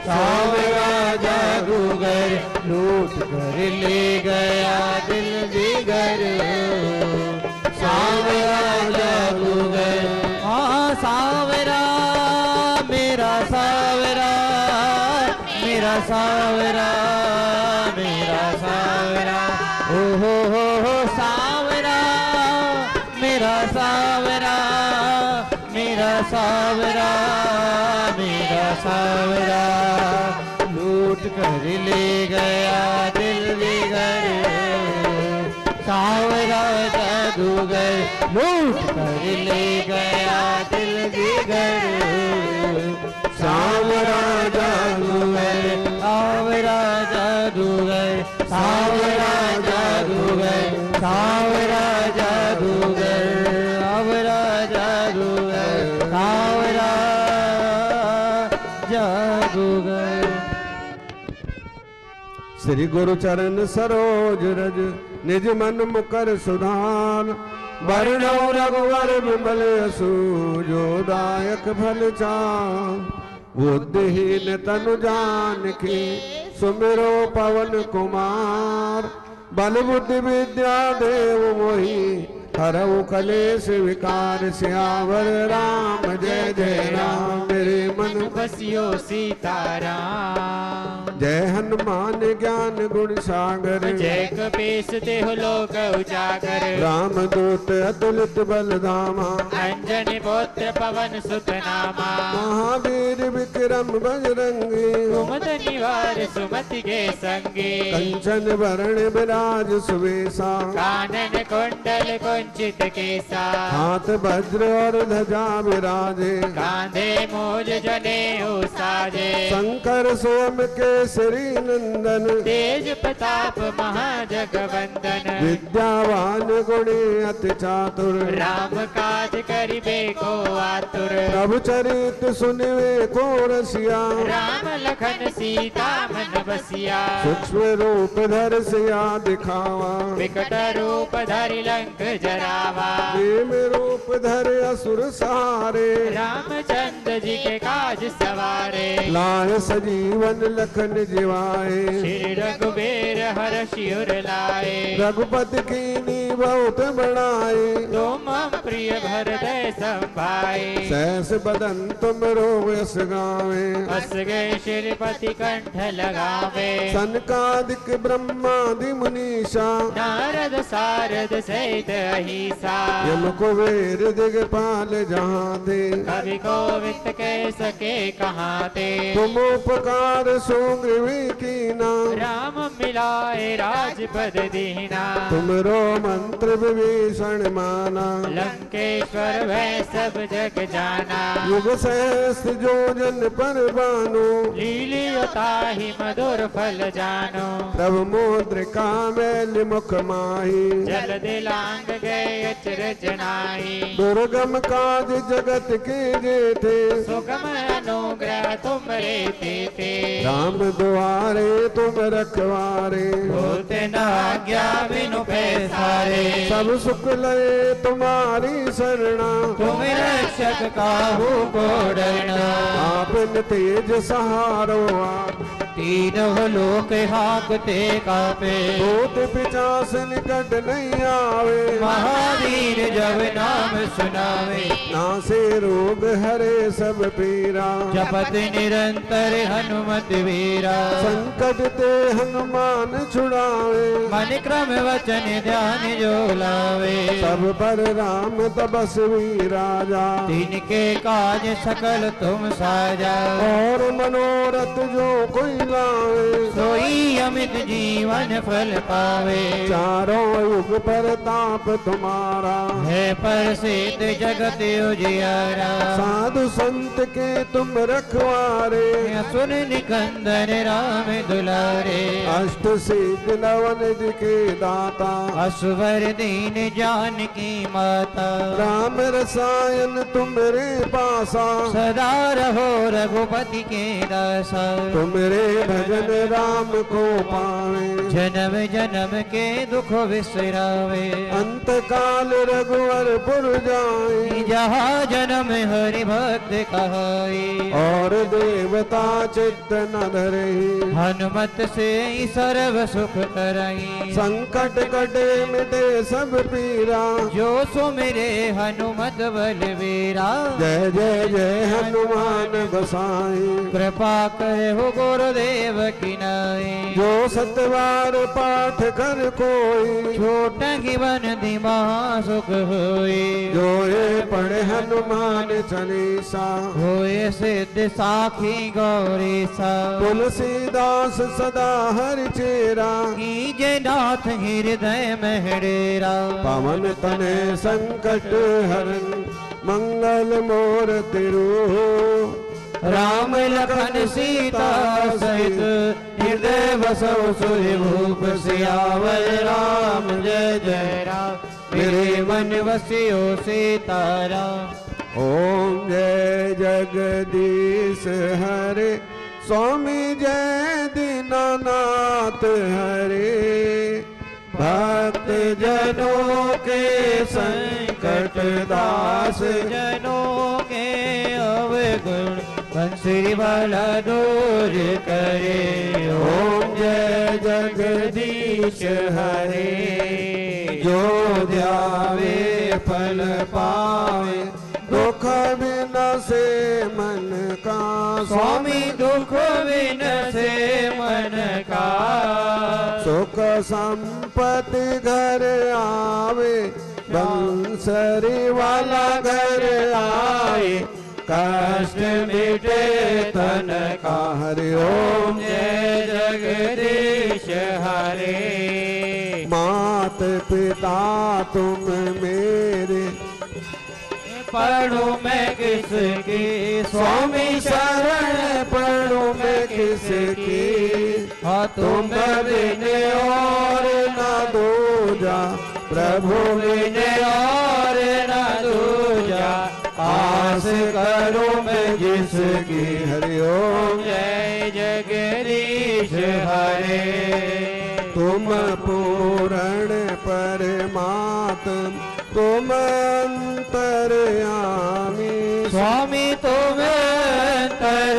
[SPEAKER 3] सावरा जादूगर लूट कर ले गया दिल जिगर, सावरा जादूगर। हाँ सावरा मेरा सावरा, मेरा सावरा, मेरा सावरा, ओ हो सावरा, मेरा सावरा, मेरा सावरा, मेरा सावरा, लूट कर ले गया दिल जिगर, सावरा जादूगर लूट कर ले गया दिल जिगर,
[SPEAKER 1] सावरा जादूगर,
[SPEAKER 3] सावरा जादूगर, सावरा जादूगर, सावरा जादूगर, सावरा जादूगर, सावरा जादूगर।
[SPEAKER 1] श्री गुरु चरण सरोज रज निज मन मुकर सुधार, वर्णो रघुवर विमल यशु जो दायक फल चार, बुद्धिहीन तनु जानकी सुमिरो पवन कुमार, बल बुद्धि विद्या देव मोहि हरऊ कलेश विकार, सियावर राम जय जय राम मेरे मन
[SPEAKER 2] बसियो सीताराम,
[SPEAKER 1] जय हनुमान ज्ञान गुण सागर,
[SPEAKER 2] जय कपीस देहु लोक उजागर,
[SPEAKER 1] राम दूत अतुलित बलधामा,
[SPEAKER 2] अंजनी पुत्र पवन सुत नामा,
[SPEAKER 1] महावीर विक्रम बजरंगी,
[SPEAKER 2] कुमद निवार सुमति के संगी,
[SPEAKER 1] कंचन वरण विराज सुवेशा,
[SPEAKER 2] कानन कुंडल कुंचित केसा,
[SPEAKER 1] हाथ वज्र और ध्वजा विराजे,
[SPEAKER 2] कांधे मूज जनेऊ साजे।
[SPEAKER 1] शंकर स्वयं केसरी नंदन
[SPEAKER 2] तेज प्रताप महाजगवंदन।
[SPEAKER 1] विद्यावान गुणी अति चातुर
[SPEAKER 2] राम काज करिबे को आतुर।
[SPEAKER 1] प्रभु चरित सुनिवे को रसिया
[SPEAKER 2] राम लखन सीता मन बसिया।
[SPEAKER 1] सूक्ष्म रूप धर सिया दिखावा
[SPEAKER 2] विकट रूप धरि लंक जरावा।
[SPEAKER 1] प्रेम रूप धर असुर सहारे
[SPEAKER 2] रामचंद्र जी के काज सवारे।
[SPEAKER 1] लाए सजीवन लखन जिवाए
[SPEAKER 2] श्री रघुबीर हर शिवर लाए।
[SPEAKER 1] रघुपति कीनी बहुत बढ़ाए
[SPEAKER 2] तुम प्रिय भरदय संभाए।
[SPEAKER 1] सहस बदन तुम रोग यस गावे
[SPEAKER 2] हस गए श्रीपति कंठ लगावे।
[SPEAKER 1] सनकादिक ब्रह्मादि मुनीषा
[SPEAKER 2] नारद सारद सहित अहिसा।
[SPEAKER 1] यम कुबेर दिगपाल जहाँ थे
[SPEAKER 2] कवि को वित्त कह सके कहाँ ते।
[SPEAKER 1] तुम उपकार सुग्रीवी कीना
[SPEAKER 2] राम मिलाए राजपद दीना।
[SPEAKER 1] तुमरो मंत्र विभीषण माना
[SPEAKER 2] लंकेश्वर वह सब जग जाना।
[SPEAKER 1] युग सहस्त्र जो जन पर बानो
[SPEAKER 2] लीलियोता ही मधुर फल जानो।
[SPEAKER 1] प्रभु मुद्रिका मैल मुख माही
[SPEAKER 2] जल दिलांग गए अचरज नाहि।
[SPEAKER 1] दुर्गम काज जगत के जेठे
[SPEAKER 2] सुगम अनुग्रह तुम रे थे।
[SPEAKER 1] राम दुआरे तुम रखवारे
[SPEAKER 2] होते न आज्ञा बिनु पैसारे।
[SPEAKER 1] सब सुख लय तुम्हारी शरणा
[SPEAKER 2] तुम रक्षक काहू को डरना।
[SPEAKER 1] आपन तेज सहारो
[SPEAKER 3] तीनों लोक हाकते कापे।
[SPEAKER 1] भूत पिचास निकट नहीं आवे
[SPEAKER 3] महावीर जब नाम सुनावे।
[SPEAKER 1] नासे रोग हरे सब पीरा
[SPEAKER 3] जपत निरंतर हनुमत वीरा।
[SPEAKER 1] संकट ते हनुमान छुड़ावे
[SPEAKER 3] मन क्रम वचन ध्यान जो लावे।
[SPEAKER 1] सब पर राम तपस्वी राजा
[SPEAKER 3] तिनके काज सकल तुम साजा।
[SPEAKER 1] और मनोरथ जो कोई लावे
[SPEAKER 3] सोई अमित जीवन फल पावे।
[SPEAKER 1] चारों युग प्रताप तुम्हारा
[SPEAKER 3] है प्रसिद्ध जगत उजियारा।
[SPEAKER 1] साधु संत के तुम रखवारे
[SPEAKER 3] सुन निकंदन राम दुलारे।
[SPEAKER 1] अष्ट सिद्ध नवनिधि के दाता
[SPEAKER 3] असुवर दीन जानकी माता।
[SPEAKER 1] राम रसायन तुमरे पासा
[SPEAKER 3] सदा रहो रघुपति के दासा।
[SPEAKER 1] तुमरे भजन राम को पावे
[SPEAKER 3] जन्म जन्म के दुख विसरावे।
[SPEAKER 1] अंत काल रघुवर पुर जाए
[SPEAKER 3] जहाँ जन्म हरि भक्त कहाई।
[SPEAKER 1] और देवता चित्त न धरे
[SPEAKER 3] हनुमत से ही सर्व सुख कराई।
[SPEAKER 1] संकट कटे मिटे सब पीरा
[SPEAKER 3] जो सुमिरे हनुमत बलवीरा।
[SPEAKER 1] जय जय जय हनुमान गोसाई
[SPEAKER 3] कृपा करे हो गुरुदेव की नाई।
[SPEAKER 1] जो सतवार पाठ कर कोई
[SPEAKER 3] छोट की बन दिमा सुख होई।
[SPEAKER 1] जो ये पढ़े हनुमान चालीसा
[SPEAKER 3] होए सिद्ध साखी गौरी सा।
[SPEAKER 1] तुलसीदास सदा हरि चेरा
[SPEAKER 3] कीजे नाथ हृदय में डेरा।
[SPEAKER 1] पवन तने संकट हरन मंगल मूर्ति रूप
[SPEAKER 3] राम लखन सीता सहित हृदय बसो सूर्य भूप। सियावर राम जय जय राम मेरे मन बसियो सीताराम।
[SPEAKER 1] ओम जय जगदीश हरे स्वामी जय दीनानाथ हरे। भक्त जनों के संकट दास
[SPEAKER 3] जनों के अवगुण बंसुरी वाला दूर करे।
[SPEAKER 1] ओम जय जगदीश हरे जो ध्यावे फल पावे दुख विनसे मन का।
[SPEAKER 3] स्वामी दुख विनसे मन का।
[SPEAKER 1] सुख संपत्ति घर आवे बंसरी वाला घर आए। कष्ट मिटे तन का हरि ओम
[SPEAKER 3] जय जगदीश हरे।
[SPEAKER 1] मात पिता तुम मेरे
[SPEAKER 3] पढ़ूं मैं किसकी,
[SPEAKER 1] स्वामी शरण पढ़ूं मैं किसकी,
[SPEAKER 3] हाँ
[SPEAKER 1] तुम बिन और न दूजा, प्रभु बिन
[SPEAKER 3] और न दूजा,
[SPEAKER 1] आस करूं मैं जिसकी। हरि ओम।
[SPEAKER 3] जय जगदीश हरे।
[SPEAKER 1] तुम पूर्ण परमात्म, तुम अंतर्यामी,
[SPEAKER 3] स्वामी तुम अंतर्यामी,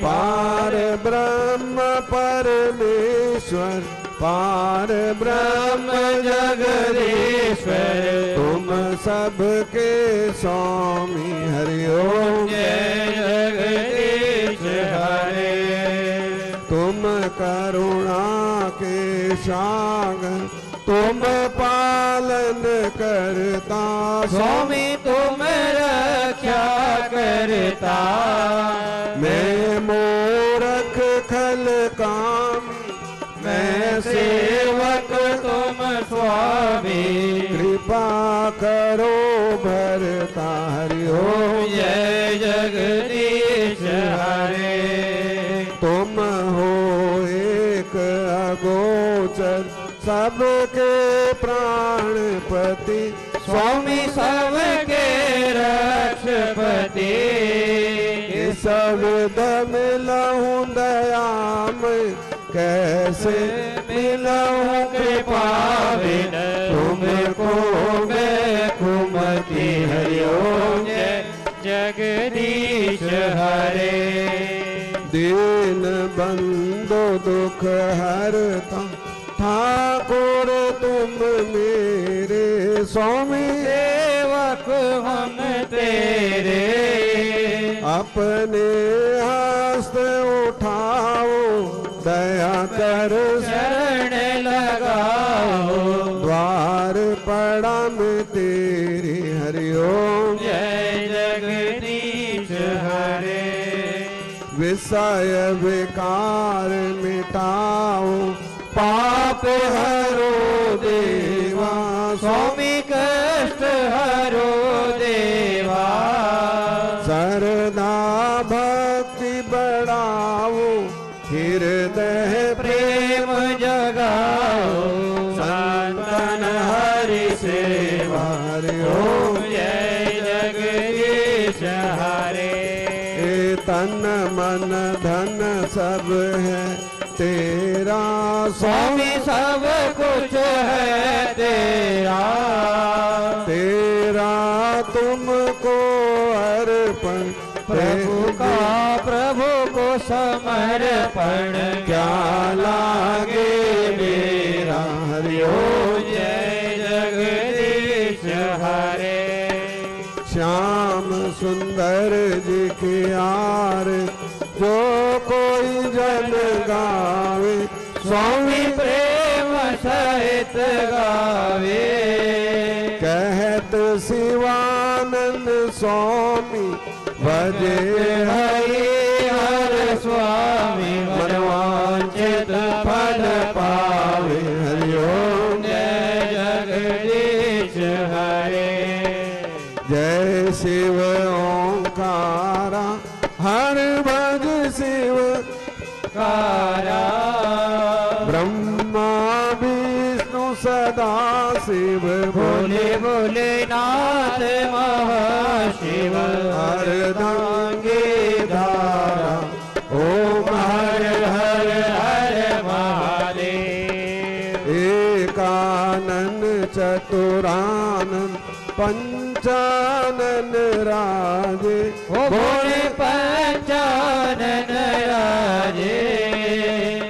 [SPEAKER 1] पार ब्रह्म परमेश्वर, पार ब्रह्म जगदीश्वर, तुम सबके स्वामी। हरि ओम।
[SPEAKER 3] जय जगदीश हरे।
[SPEAKER 1] तुम करुणा के सागर, तुम पालन करता,
[SPEAKER 3] स्वामी तुम रक्षा करता,
[SPEAKER 1] मैं मूरख खल कामी, मैं सेवक
[SPEAKER 3] तुम स्वामी,
[SPEAKER 1] कृपा करो भरता। हरि ओम।
[SPEAKER 3] जय जगदीश हरे।
[SPEAKER 1] तुम हो एक अगोचर, सबके प्राणपति,
[SPEAKER 3] स्वामी सबके रक्षपति,
[SPEAKER 1] सब मिलहूँ दयामय, कैसे मिलहूँ कृपा बिन, तुमको मैं कुमति। हरि ओम।
[SPEAKER 3] जय जगदीश हरे।
[SPEAKER 1] दीन बंधु दुख हरता, ठाकुर तुम मेरे, स्वामी
[SPEAKER 3] सेवक हम तेरे,
[SPEAKER 1] अपने हस्त उठाओ, दया कर
[SPEAKER 3] शरण लगाओ,
[SPEAKER 1] द्वार पड़ा में तेरी। हरि ओम।
[SPEAKER 3] जय जगदीश हरे।
[SPEAKER 1] विषय विकार मिटाओ, पाप हरो देवा,
[SPEAKER 3] स्वामी कष्ट हरो देवा,
[SPEAKER 1] सरदा भक्ति बढ़ाओ, हृदय
[SPEAKER 3] प्रेम जगाओ,
[SPEAKER 1] संतन हरि सेवा। हरि ओम।
[SPEAKER 3] जय जगदीश हरे।
[SPEAKER 1] तन मन धन सब है तेरा,
[SPEAKER 3] स्वामी सब कुछ है तेरा,
[SPEAKER 1] तेरा तुमको अर्पण,
[SPEAKER 3] प्रभु का प्रभु को समर्पण,
[SPEAKER 1] क्या लागे मेरा। हरि ओम।
[SPEAKER 3] जय जगदीश हरे।
[SPEAKER 1] श्याम सुंदर जी की यार, जो कोई जन गावे,
[SPEAKER 3] स्वामी प्रेम सहित गावे,
[SPEAKER 1] कहत शिवानंद स्वामी, भजे हरि
[SPEAKER 3] हर स्वामी,
[SPEAKER 1] मनवांचित फल पावे। हरि ओम।
[SPEAKER 3] जय जगदीश हरे।
[SPEAKER 1] जय शिव ओंकारा, हर भज शिव
[SPEAKER 3] कारा,
[SPEAKER 1] ब्रह्मा विष्णु सदा शिव,
[SPEAKER 3] भोले भोले नाथ महाशिव,
[SPEAKER 1] अर्धांगी धारा, ओम हर हर हर
[SPEAKER 3] महादेव।
[SPEAKER 1] एकानन चतुरानन पंचानन राजे,
[SPEAKER 3] ओ भोले पंचानन राजे,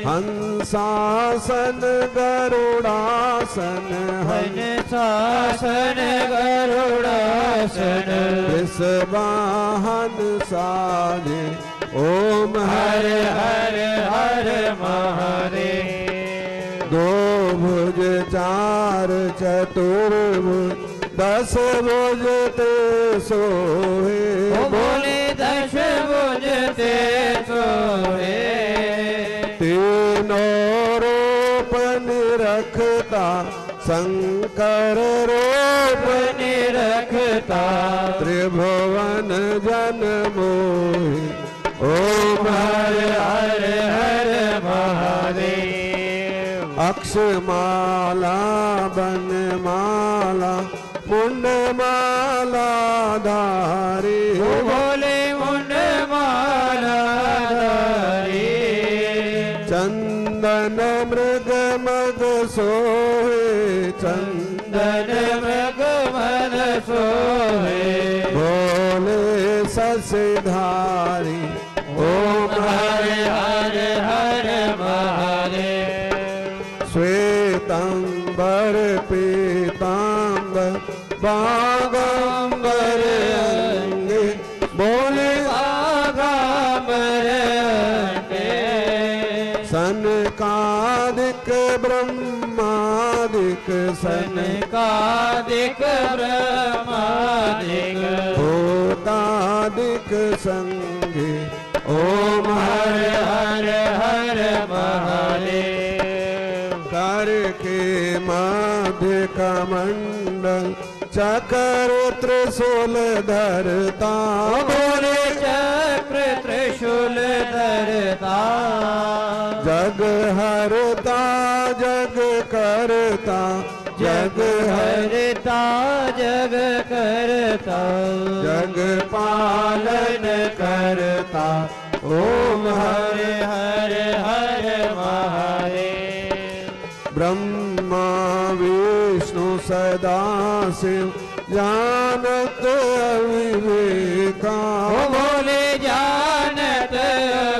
[SPEAKER 1] हंसासन गरुड़ासन,
[SPEAKER 3] हन शासन गरुड़ासन,
[SPEAKER 1] विषवाहन साजे, ओम
[SPEAKER 3] हर
[SPEAKER 1] हर
[SPEAKER 3] हर हर महादेव।
[SPEAKER 1] दो भुज चार चतुर्भुज, दस भुज ते सोहे,
[SPEAKER 3] ओ भोले दश भुज ते सोहे,
[SPEAKER 1] तीनों रूप निरखता, शंकर रूप
[SPEAKER 3] निरखता
[SPEAKER 1] त्रिभुवन जन मोहि। ओम हर
[SPEAKER 3] हर हर महादेव।
[SPEAKER 1] अक्षमाला बनमाला मुंडमाला धारी।
[SPEAKER 3] भोले मुंडमाला धारी।
[SPEAKER 1] चंदन मृग मग सोहे
[SPEAKER 3] चंदन मृग मन सोहे।
[SPEAKER 1] भोले ससधारी। ओम
[SPEAKER 3] हर हर हर महादेव।
[SPEAKER 1] श्वेतांबर पीतांबर बागंबर अंगे। भोले
[SPEAKER 3] बागंबर अंगे।
[SPEAKER 1] सनकादिक ब्रह्मादिक
[SPEAKER 3] सनकादिक ब्रह्मादिक।
[SPEAKER 1] भूतादिक संगे। ओम
[SPEAKER 3] हर
[SPEAKER 1] हर
[SPEAKER 3] हर हर महादेव।
[SPEAKER 1] कर के मध्य कमंडल चक्र त्रिशूल धरता।
[SPEAKER 3] भोले चक्र त्रिशूल धरता।
[SPEAKER 1] जग हरता जग करता
[SPEAKER 3] जग हरता जग करता।
[SPEAKER 1] जग पालन करता। ओम
[SPEAKER 3] हर
[SPEAKER 1] हर
[SPEAKER 3] हर हर महादेव।
[SPEAKER 1] ब्रह्मा विष्णु सदा शिव जानत अविवेका।
[SPEAKER 3] भोले जानत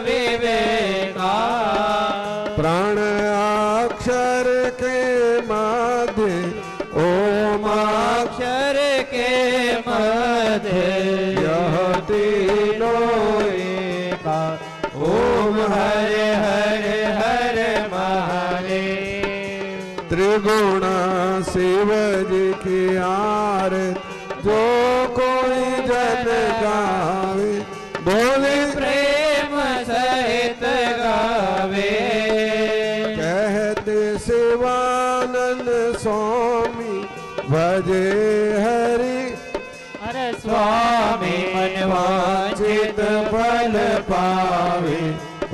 [SPEAKER 3] विवेका।
[SPEAKER 1] प्राण अक्षर के मध्य। ओम
[SPEAKER 3] अक्षर के मध्य।
[SPEAKER 1] यह तीनों
[SPEAKER 3] एका। ओम हर हर हर महादेव।
[SPEAKER 1] त्रिगुण शिव जी की आरत जो कोई जन गावे। बोले
[SPEAKER 3] प्रेम सहित गावे।
[SPEAKER 1] कहते शिवानंद स्वामी भजे हरि।
[SPEAKER 3] अरे स्वामी मनवांचित
[SPEAKER 1] फल पावे।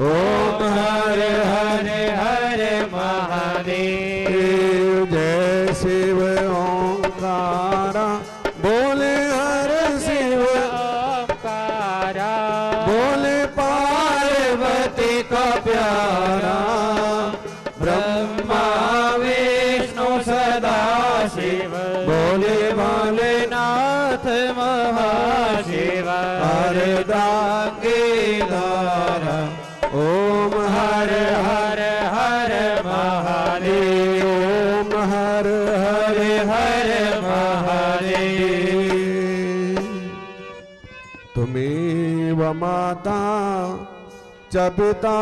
[SPEAKER 1] ओम
[SPEAKER 3] हर हर हर महादेव।
[SPEAKER 1] जय शिव ओंकारा। बोले हर शिव
[SPEAKER 3] ओंकारा।
[SPEAKER 1] बोले पार्वती का प्यारा।
[SPEAKER 3] ब्रह्मा विष्णु सदा शिव।
[SPEAKER 1] बोले भोले
[SPEAKER 3] नाथ महाशिव।
[SPEAKER 1] अर्धांगी धारा। ओम हर
[SPEAKER 3] हर हर महादेव।
[SPEAKER 1] ओम हर हर
[SPEAKER 3] हर महादेव।
[SPEAKER 1] तुमेव माता च पिता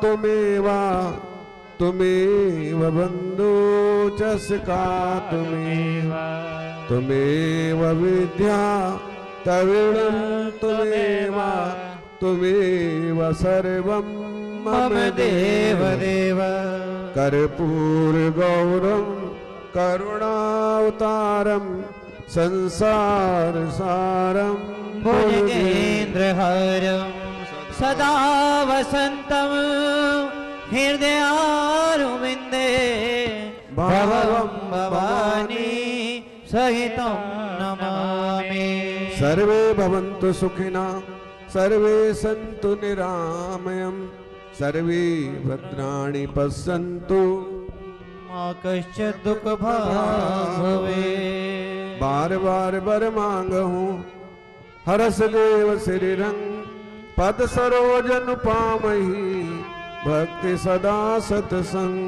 [SPEAKER 1] तुमेव। तुमेव बंधु च सखा तुमेव। तुमेव विद्या तविणं तुमेव। तुमेव सर्वं मम देव
[SPEAKER 3] देव।
[SPEAKER 1] कर्पूर गौरम करुणावतारम संसार सारम
[SPEAKER 3] भुजगेन्द्रहरं सदा वसन्तं हृदयारविन्दे। भवं भवानी सहितं नमामि।
[SPEAKER 1] सर्वे भवन्तु सुखिनः सर्वे सन्तु निरामयम् सर्वे भद्राणि पश्यन्तु
[SPEAKER 3] मा कश्चित् दुःखभाग् भवेत्।
[SPEAKER 1] बार बार वर मांगहूँ हरस देव श्रीरंग पद सरोजन पामहि भक्ति सदा सतसंग।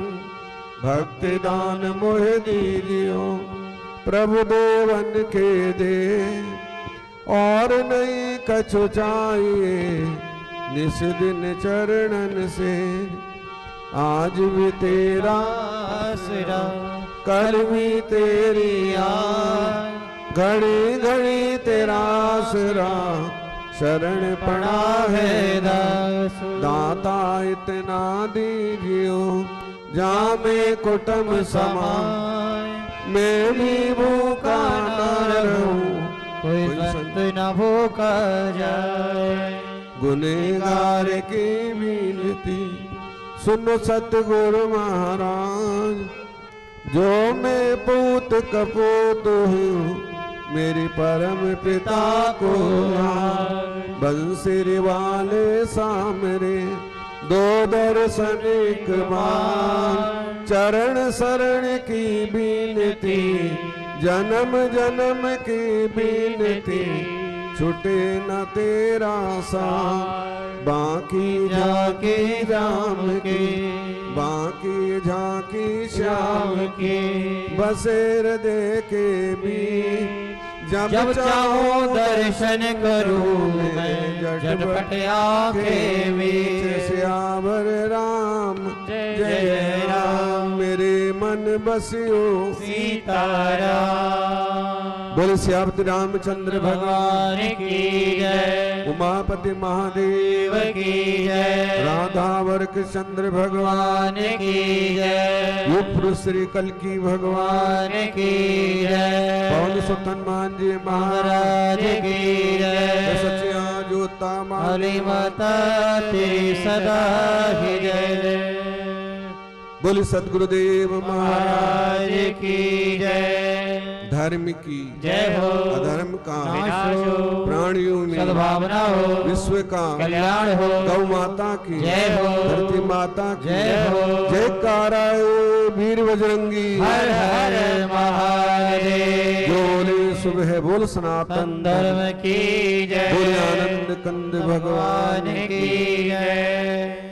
[SPEAKER 1] भक्ति दान मोह दीजियो प्रभु देवन के दे। और नहीं कछु चाहिए निस दिन चरणन से। आज भी तेरा
[SPEAKER 3] आसरा
[SPEAKER 1] कल भी तेरी याद। घड़ी घड़ी तेरा आसरा शरण पड़ा है दास। दाता इतना दीजियो जामे कुटुम समान। मैं भी भूखा न रहूं,
[SPEAKER 3] कोई संत न भूखा जाए।
[SPEAKER 1] गुनेगार की विनती सुनो सतगुरु महाराज, जो मैं पूत कपूत हूँ मेरे परम पिता को बंसुरी वाले सामरे दो दर्शन एक बार, चरण शरण की विनती जन्म जन्म की विनती, छूटे न तेरा साथ बाकी झांकी राम की, बाकी झांकी श्याम की, बसेर देखे भी
[SPEAKER 3] जब चाहो दर्शन करूं मैं, झटपट आंखें मीच।
[SPEAKER 1] श्यावर राम जय जय राम, मेरे मन बसियो
[SPEAKER 3] सीताराम।
[SPEAKER 1] बोले श्यावती रामचंद्र भगवान
[SPEAKER 3] की जय,
[SPEAKER 1] उमापति महादेव
[SPEAKER 3] की जय,
[SPEAKER 1] राधावर चंद्र भगवान
[SPEAKER 3] की जय,
[SPEAKER 1] युग श्री कल्की भगवान
[SPEAKER 3] की जय,
[SPEAKER 1] पवन सुत हनुमान जी
[SPEAKER 3] महाराज की जय,
[SPEAKER 1] सचिया जोता
[SPEAKER 3] हरि माता तेरी सदा ही जय।
[SPEAKER 1] बोली सतगुरुदेव महाराज
[SPEAKER 3] महाराज की जय।
[SPEAKER 1] धर्म की
[SPEAKER 3] जय हो,
[SPEAKER 1] अधर्म का
[SPEAKER 3] नाश हो,
[SPEAKER 1] प्राणियों में
[SPEAKER 3] सद्भावना हो,
[SPEAKER 1] विश्व का
[SPEAKER 3] कल्याण हो,
[SPEAKER 1] गौ माता की
[SPEAKER 3] जय हो,
[SPEAKER 1] धरती माता की
[SPEAKER 3] जय हो,
[SPEAKER 1] जयकारा वीर बजरंगी
[SPEAKER 3] हर हर महादेव।
[SPEAKER 1] बोले सुबह बोल सनातन
[SPEAKER 3] धर्म की जय,
[SPEAKER 1] बोले आनंद कंद भगवान
[SPEAKER 3] की जय।